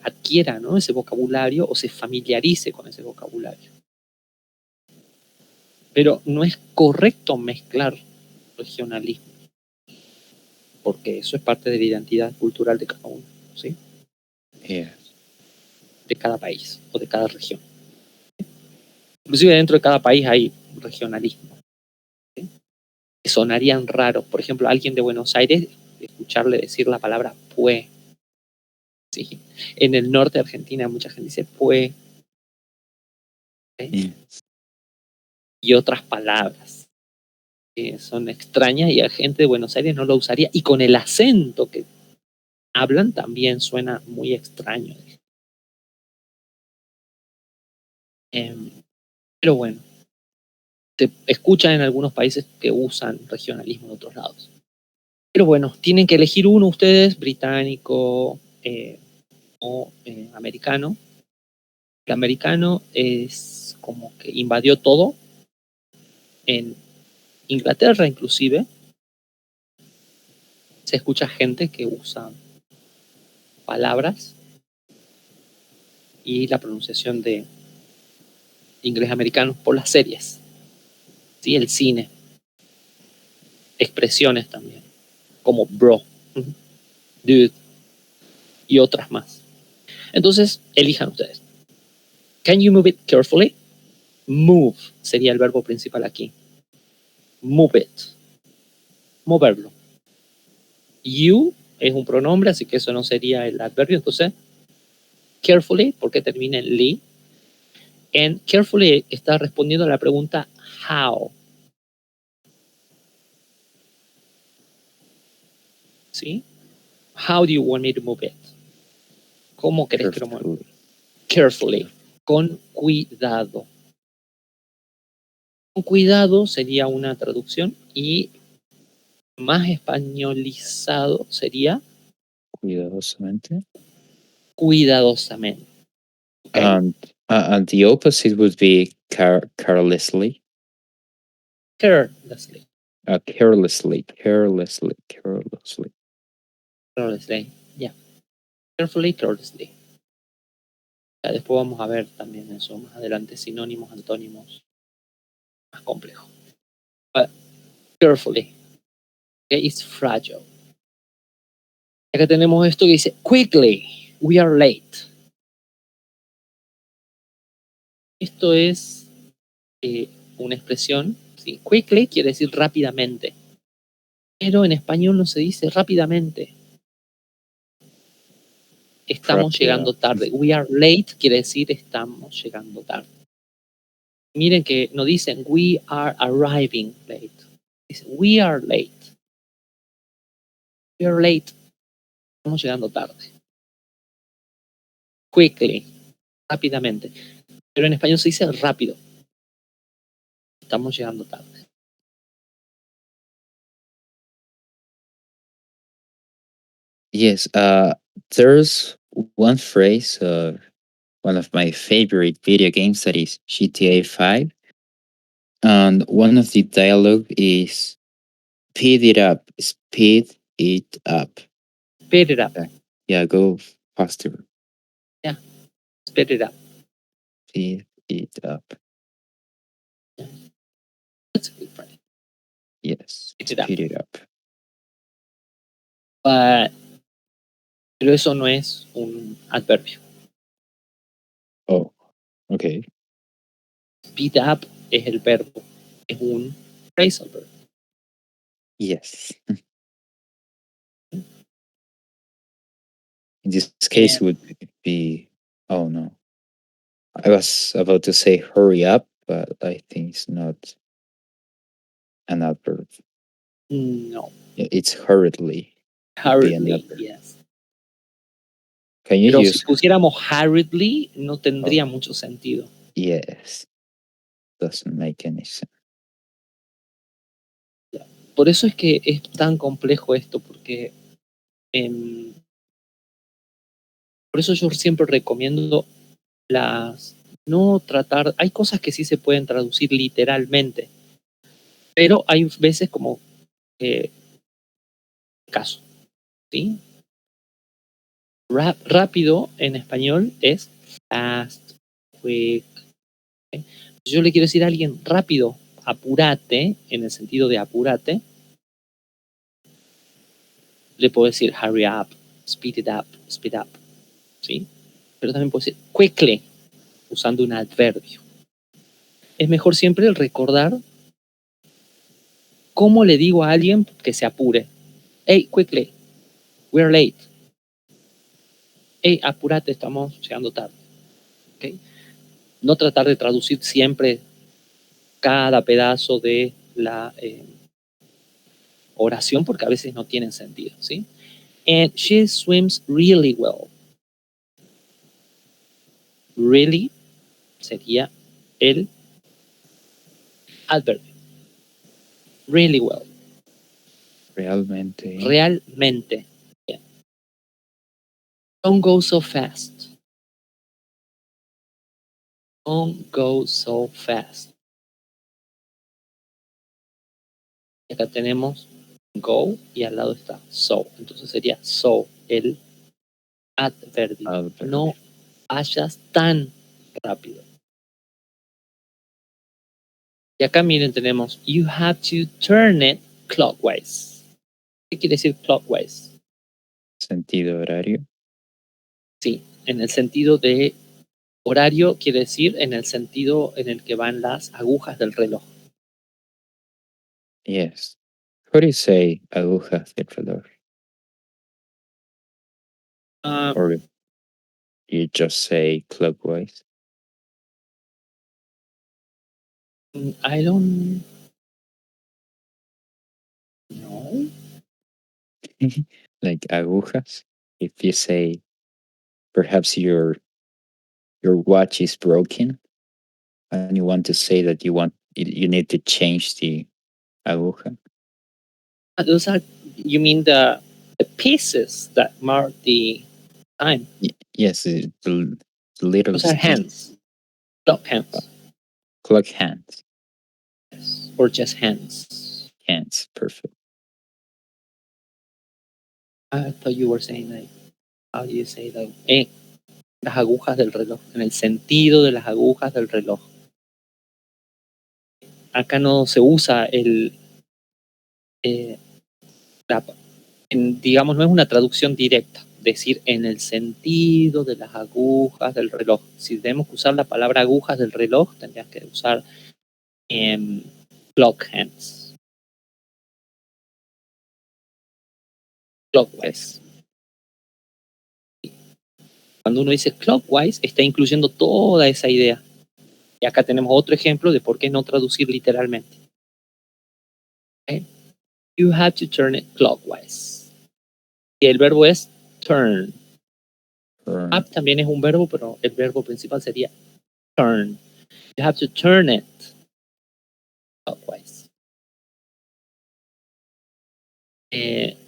adquiera, ¿no?, ese vocabulario o se familiarice con ese vocabulario. Pero no es correcto mezclar regionalismo, porque eso es parte de la identidad cultural de cada uno, ¿sí? Yeah. De cada país o de cada región. Inclusive dentro de cada país hay regionalismo, ¿sí? Que sonarían raros. Por ejemplo, a alguien de Buenos Aires, escucharle decir la palabra pue. ¿Sí? En el norte de Argentina mucha gente dice pue. ¿Sí? Yeah. Y otras palabras que son extrañas y a gente de Buenos Aires no lo usaría. Y con el acento que hablan también suena muy extraño. Pero bueno, se escuchan en algunos países que usan regionalismo en otros lados. Pero bueno, tienen que elegir uno ustedes, británico o americano. El americano es como que invadió todo. En Inglaterra inclusive se escucha gente que usa palabras y la pronunciación de inglés americano por las series, ¿sí? El cine, expresiones también, como bro, dude y otras más. Entonces, elijan ustedes. Can you move it carefully? Move sería el verbo principal aquí. Move it. Moverlo. You es un pronombre, así que eso no sería el adverbio. Entonces, carefully, porque termina en ly. And carefully está respondiendo a la pregunta how. ¿Sí? How do you want me to move it? ¿Cómo querés que lo mueva? Carefully. Con cuidado. Con cuidado sería una traducción y más españolizado sería Cuidadosamente. cuidadosamente. Okay? And the opposite would be carelessly. Carelessly. Carelessly. Carelessly. Yeah. Carefully, carelessly. Ya, después vamos a ver también eso más adelante, sinónimos, antónimos, más complejo. But carefully. Okay, it's fragile. Acá tenemos esto que dice, quickly, we are late. Esto es una expresión, ¿sí? Quickly quiere decir rápidamente, pero en español no se dice rápidamente. Estamos llegando tarde. We are late quiere decir estamos llegando tarde. Miren que no dicen we are arriving late. Dicen we are late. We are late. Estamos llegando tarde. Quickly, rápidamente. Pero en español se dice rápido. Estamos llegando tarde. Yes, there's one phrase of one of my favorite video games, that is GTA 5. And one of the dialogue is speed it up, speed it up. Speed it up. Yeah, go faster. Yeah, speed it up. Speed it up. That's a good phrase. Yes, Speed it up. speed it up. Pero eso no es un adverbio. Oh, okay. Speed up es el verbo. Es un phrasal verb. Yes. In this case, would be, oh no. I was about to say hurry up, but I think it's not an adverb. No. It's hurriedly. Hurriedly, yes. Can you Pero use? si pusiéramos hurriedly, no tendría mucho sentido. Yes. Doesn't make any sense. Por eso es que es tan complejo esto, porque por eso yo siempre recomiendo no tratar, hay cosas que sí se pueden traducir literalmente, pero hay veces como caso, ¿sí? Rápido en español es fast, quick. ¿Okay? Yo le quiero decir a alguien rápido, apúrate, en el sentido de apúrate, le puedo decir hurry up, speed it up, speed up, ¿sí? Pero también puedo decir quickly, usando un adverbio. Es mejor siempre recordar cómo le digo a alguien que se apure. Hey, quickly, we're late. Hey, apúrate, estamos llegando tarde. ¿Okay? No tratar de traducir siempre cada pedazo de la oración, porque a veces no tienen sentido, ¿sí? And she swims really well. Really sería el adverbio. Really well. Realmente. Realmente. Yeah. Don't go so fast. Don't go so fast. Y acá tenemos go y al lado está so. Entonces sería so, el adverbio. Adverb. No vayas tan rápido. Y acá miren, tenemos you have to turn it clockwise. ¿Qué quiere decir clockwise? Sentido horario. Sí, en el sentido de horario quiere decir en el sentido en el que van las agujas del reloj. Yes. How do you say agujas del reloj? Ah, Or you just say clockwise? I don't know. Like agujas? If you say perhaps your watch is broken and you want to say that you need to change the aguja. Those are, you mean the pieces that mark the time? Yes, the little Those are stick hands, clock hands, clock hands. yes, or just hands. Hands, perfect. I thought you were saying like, how do you say that? Las agujas del reloj, en el sentido de las agujas del reloj. Acá no se usa eh, digamos, no es una traducción directa, decir en el sentido de las agujas del reloj. Si tenemos que usar la palabra agujas del reloj, tendrías que usar clock hands. Clockwise. Cuando uno dice clockwise, está incluyendo toda esa idea. Y acá tenemos otro ejemplo de por qué no traducir literalmente. Okay. You have to turn it clockwise. Y el verbo es turn. Up también es un verbo, pero el verbo principal sería turn. You have to turn it clockwise.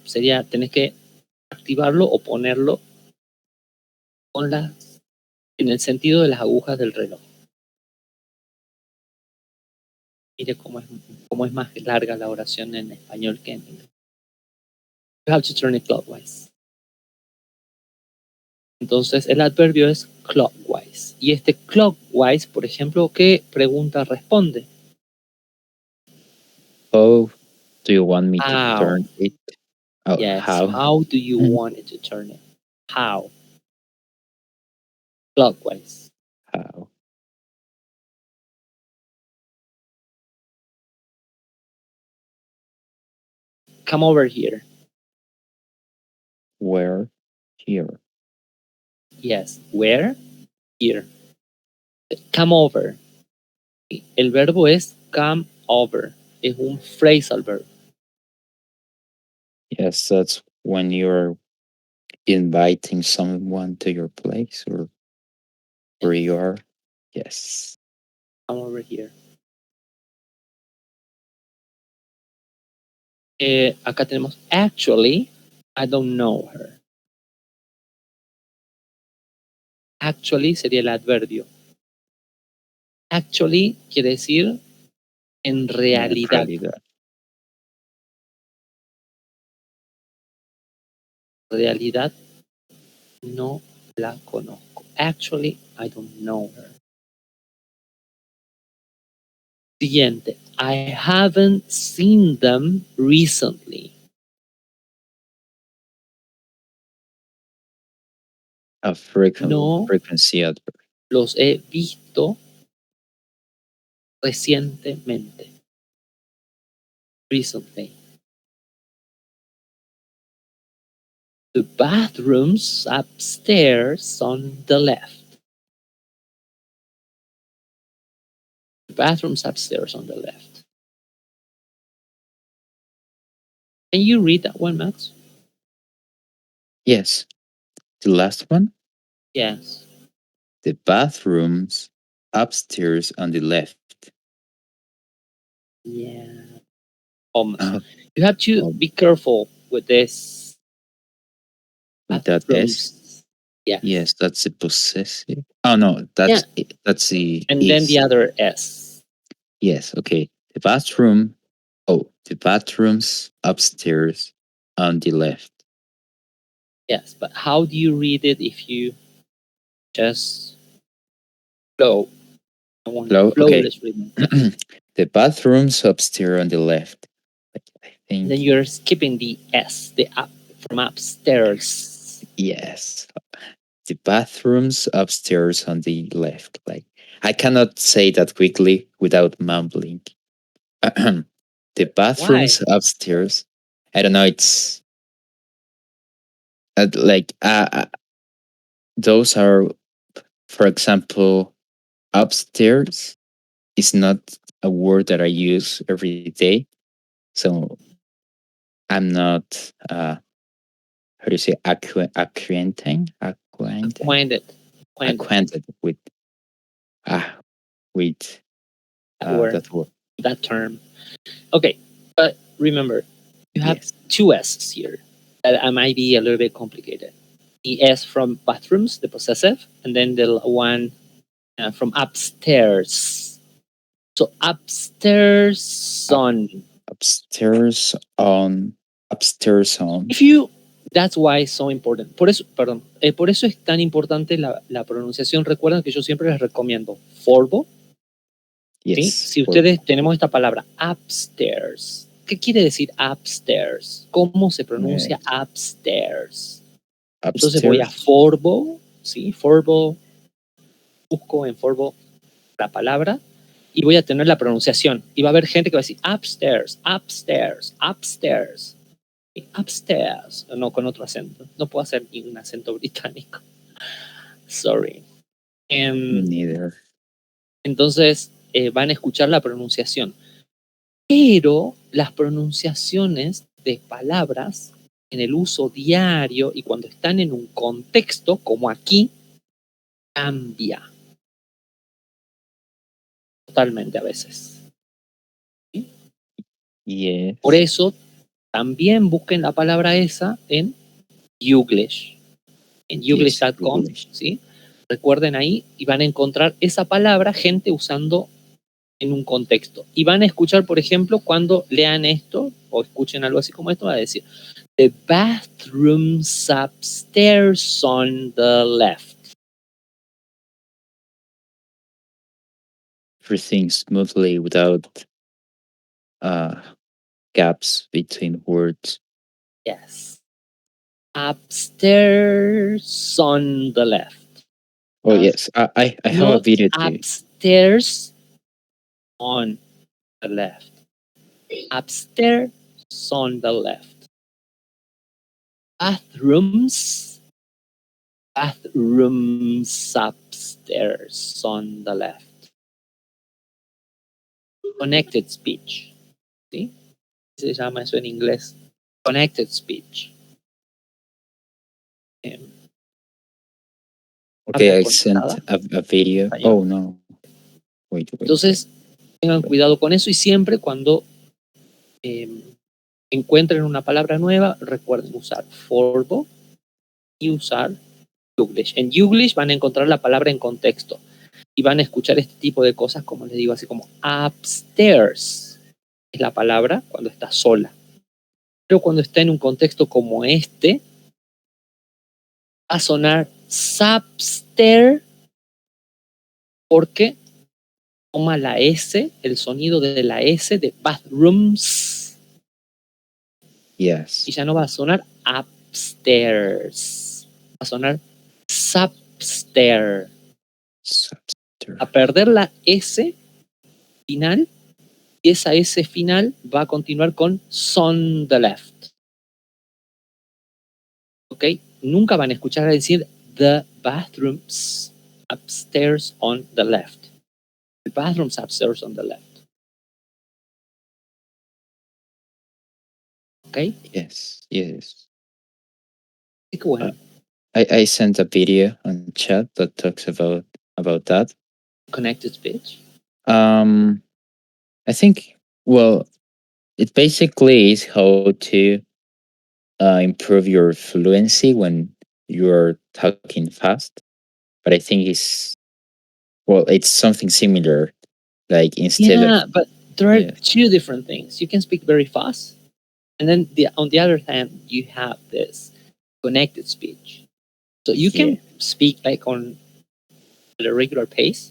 Sería, tenés que activarlo o ponerlo en el sentido de las agujas del reloj. Mire cómo es más larga la oración en español que en inglés. You have to turn it clockwise. Entonces el adverbio es clockwise. Y este clockwise, por ejemplo, ¿qué pregunta responde? How do you want me to How? turn it? Oh, Yes. how? How do you want it to turn it? How? Clockwise. How? Come over here. Where? Here. Yes. Where? Here. Come over. El verbo es come over. Es un phrasal verb. Yes, that's when you're inviting someone to your place or where you are. Yes. Come over here. Acá tenemos actually, I don't know her. Actually sería el adverbio. Actually quiere decir en realidad. Realidad no la conozco. Actually, I don't know her. Siguiente. I haven't seen them recently. A No frequency adverb. los he visto recientemente. Recently. The bathrooms upstairs on the left. The bathrooms upstairs on the left. Can you read that one, Max? Yes. The last one? Yes. The bathrooms upstairs on the left. Yeah. Almost. You have to be careful with this. With that S? Yes, that's the possessive. Oh no, that's that's the And then the other S. Yes, okay. The bathroom. Oh, the bathroom's upstairs on the left. Yes, but how do you read it if you just flow? I want Hello? Okay. flawless reading. The bathroom's upstairs on the left. I think. Then you're skipping the S, the up from upstairs. Yes. The bathroom's upstairs on the left. Like I cannot say that quickly without mumbling. The bathroom's upstairs. I don't know. It's like those are, for example, upstairs is not a word that I use every day. So I'm not how do you say acquainted with ah with that word. That term. Okay, but remember, you have Yes. two S's here that might be a little bit complicated. The S from bathrooms, the possessive, and then the one from upstairs. So upstairs on. Upstairs on. If you, that's why it's so important. Por eso, perdón, por eso es tan importante la pronunciación. Recuerden que yo siempre les recomiendo Forbo. Yes. ¿Sí? Si ustedes tenemos esta palabra upstairs, ¿qué quiere decir upstairs? ¿Cómo se pronuncia upstairs? Entonces voy a Forbo, ¿sí? Forbo, busco en Forbo la palabra y voy a tener la pronunciación. Y va a haber gente que va a decir upstairs, upstairs, upstairs, upstairs. No, con otro acento. No puedo hacer ningún acento británico. Sorry. Neither. Entonces van a escuchar la pronunciación. Pero las pronunciaciones de palabras en el uso diario y cuando están en un contexto, como aquí, cambia. Totalmente a veces. ¿Sí? Yes. Por eso, también busquen la palabra esa en Youglish. En Youglish.com, ¿sí? Recuerden ahí y van a encontrar esa palabra gente usando en un contexto. Y van a escuchar, por ejemplo, cuando lean esto o escuchen algo así como esto, va a decir The bathroom's upstairs on the left. Everything smoothly without gaps between words. Yes. Upstairs on the left. Oh yes, I have a video too. Upstairs on the left. Upstairs on the left. Bathrooms upstairs on the left. Connected speech. ¿Sí? Se llama eso en inglés. Connected speech. Okay, I sent a video. Oh no. Wait. Entonces, tengan cuidado con eso y siempre cuando encuentren una palabra nueva, recuerden usar Forbo y usar Youglish. En Youglish van a encontrar la palabra en contexto y van a escuchar este tipo de cosas, como les digo, así como upstairs es la palabra cuando está sola. Pero cuando está en un contexto como este, va a sonar substairs porque toma la S, el sonido de la S de bathrooms. Yes. Y ya no va a sonar upstairs. Va a sonar substairs. A perder la S final y esa S final va a continuar con on the left. ¿Ok? Nunca van a escuchar a decir the bathrooms upstairs on the left. The bathrooms upstairs on the left. ¿Ok? Yes. Qué bueno. I sent a video on chat that talks about that. Connected speech. I think, well, it basically is how to improve your fluency when you're talking fast, but I think it's something similar. Like instead of But there are yes, two different things. You can speak very fast, and then on the other hand, you have this connected speech. So you yeah, can speak like on a regular pace,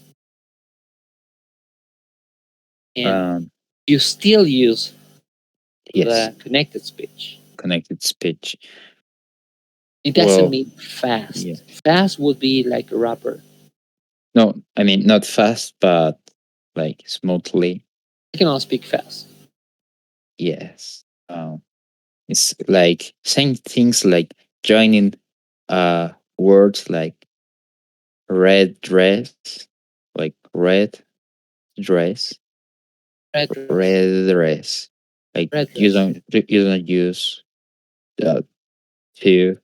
and um, you still use yes, the connected speech. connected speech. It doesn't Well, mean fast. yeah, Fast would be like a rapper. no, I mean not fast, but like smoothly. I cannot speak fast. Yes, it's like saying things like joining words like red dress, like dress, Red dress. red dress. Like Red dress. you don't use uh, two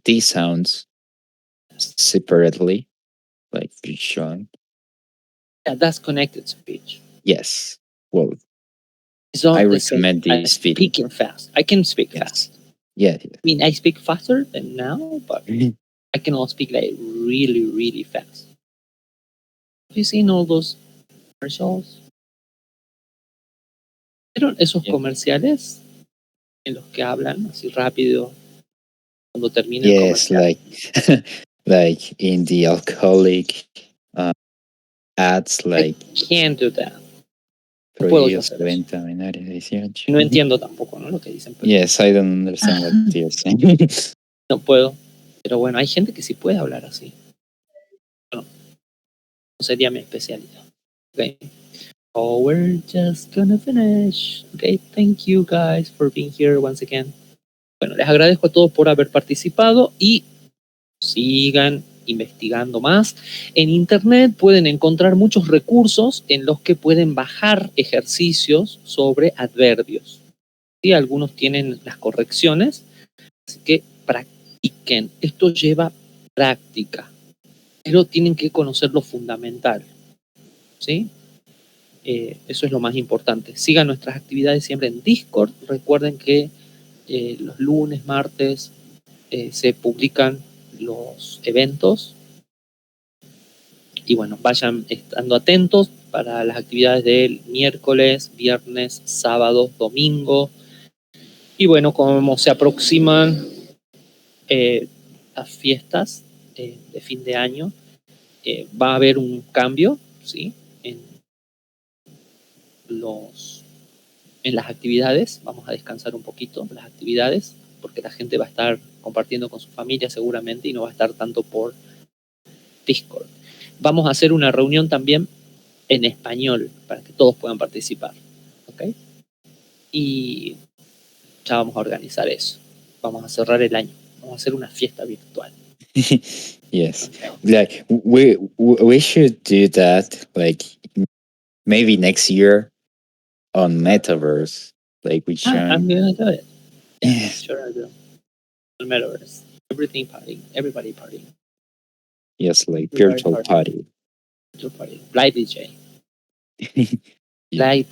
these sounds separately, like you join. Yeah, that's connected speech. Yes. Well, It's I not the same recommend as this video. speaking fast. I can speak Yes. fast. Yeah. I mean, I speak faster than now, but Yeah. I cannot speak like really, really fast. Have you seen all those commercials? ¿Vieron esos Yeah. comerciales en los que hablan así rápido cuando termina el Yes, comercial? like in the alcoholic ads, I like can't do that. No puedo yo prohibidos hacer de eso. venta menores de 18. No entiendo tampoco, ¿no? Lo que dicen, pero Yes, I don't understand what you're saying. no puedo. Pero bueno, hay gente que sí puede hablar así. No, no sería mi especialidad. Okay. Oh, we're just gonna finish. Okay, thank you guys for being here once again. Bueno, les agradezco a todos por haber participado y sigan investigando más. En internet pueden encontrar muchos recursos en los que pueden bajar ejercicios sobre adverbios. ¿Sí? Algunos tienen las correcciones, así que practiquen. Esto lleva práctica, pero tienen que conocer lo fundamental. ¿Sí? Eso es lo más importante. Sigan nuestras actividades siempre en Discord. Recuerden que los lunes, martes se publican los eventos. Y bueno, vayan estando atentos para las actividades del miércoles, viernes, sábado, domingo. Y bueno, como se aproximan las fiestas de fin de año, va a haber un cambio, ¿sí? En las actividades. Vamos a descansar un poquito las actividades, porque la gente va a estar compartiendo con su familia seguramente y no va a estar tanto por Discord. Vamos a hacer una reunión también en español para que todos puedan participar. ¿Ok? Y ya vamos a organizar eso. Vamos a cerrar el año. Vamos a hacer una fiesta virtual. Yes, Okay. like we should do that, like maybe next year on Metaverse. Like we I'm join. gonna do it. Yeah, Yes, sure I will. The Metaverse. Everything partying. Everybody partying. yes, like Everybody virtual party. Virtual party. Live DJ. Yeah. Live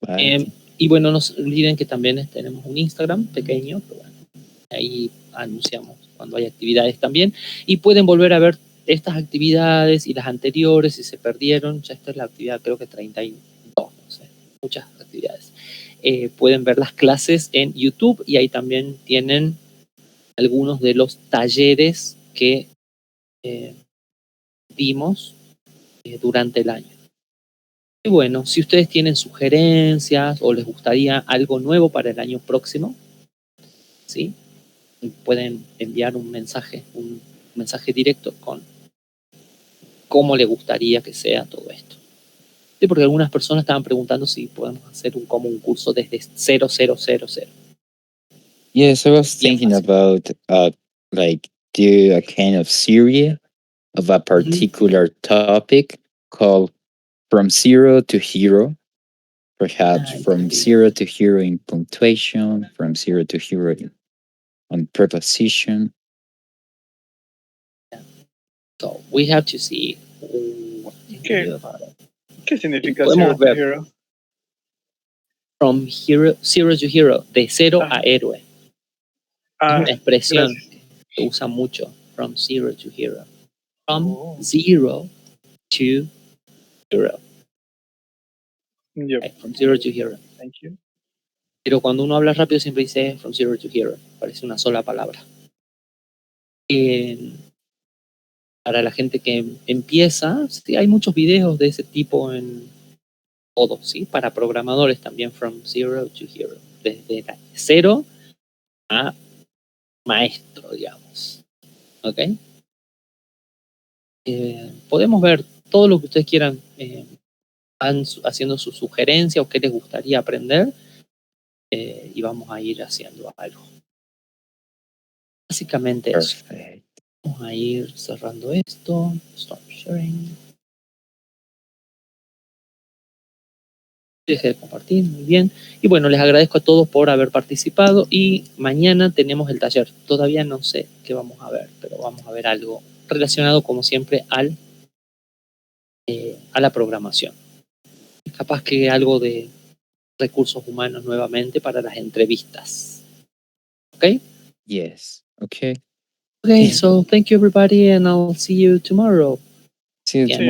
DJ. Y bueno, no se olviden que también tenemos un Instagram pequeño, pero bueno, ahí anunciamos cuando hay actividades también. Y pueden volver a ver estas actividades y las anteriores si se perdieron. Ya esta es la actividad creo que 32, no sé, muchas actividades. Pueden ver las clases en YouTube y ahí también tienen algunos de los talleres que dimos durante el año. Y bueno, si ustedes tienen sugerencias o les gustaría algo nuevo para el año próximo, ¿sí? Pueden enviar un mensaje directo con cómo les gustaría que sea todo esto. Sí, porque algunas personas estaban preguntando si podemos hacer como un curso desde 0000. Yes, I was Bien thinking fácil. about like do a kind of series of a particular topic called From Zero to Hero. Perhaps from zero to hero in punctuation, from zero to hero on preposition. So we have to see what can we do about it. ¿Qué significa Podemos zero to ver. hero? From zero to hero, de cero a héroe. Es una expresión gracias. que usa mucho. From zero to hero. From Oh. zero to hero. Yep. Okay, from zero to hero. Thank you. Pero cuando uno habla rápido siempre dice from zero to hero. Parece una sola palabra. Para la gente que empieza, sí, hay muchos videos de ese tipo en todo, ¿sí? Para programadores también, from zero to hero. Desde cero a maestro, digamos. ¿Ok? Podemos ver todo lo que ustedes quieran. Van haciendo su sugerencia o qué les gustaría aprender. Y vamos a ir haciendo algo. Básicamente eso. Perfect. Vamos a ir cerrando esto. Stop sharing. Deje de compartir, muy bien. Y bueno, les agradezco a todos por haber participado y mañana tenemos el taller. Todavía no sé qué vamos a ver, pero vamos a ver algo relacionado como siempre a la programación. Capaz que algo de recursos humanos nuevamente para las entrevistas. ¿Ok? Yes. Okay. Okay, so thank you everybody and I'll see you tomorrow. See you Yeah. tomorrow.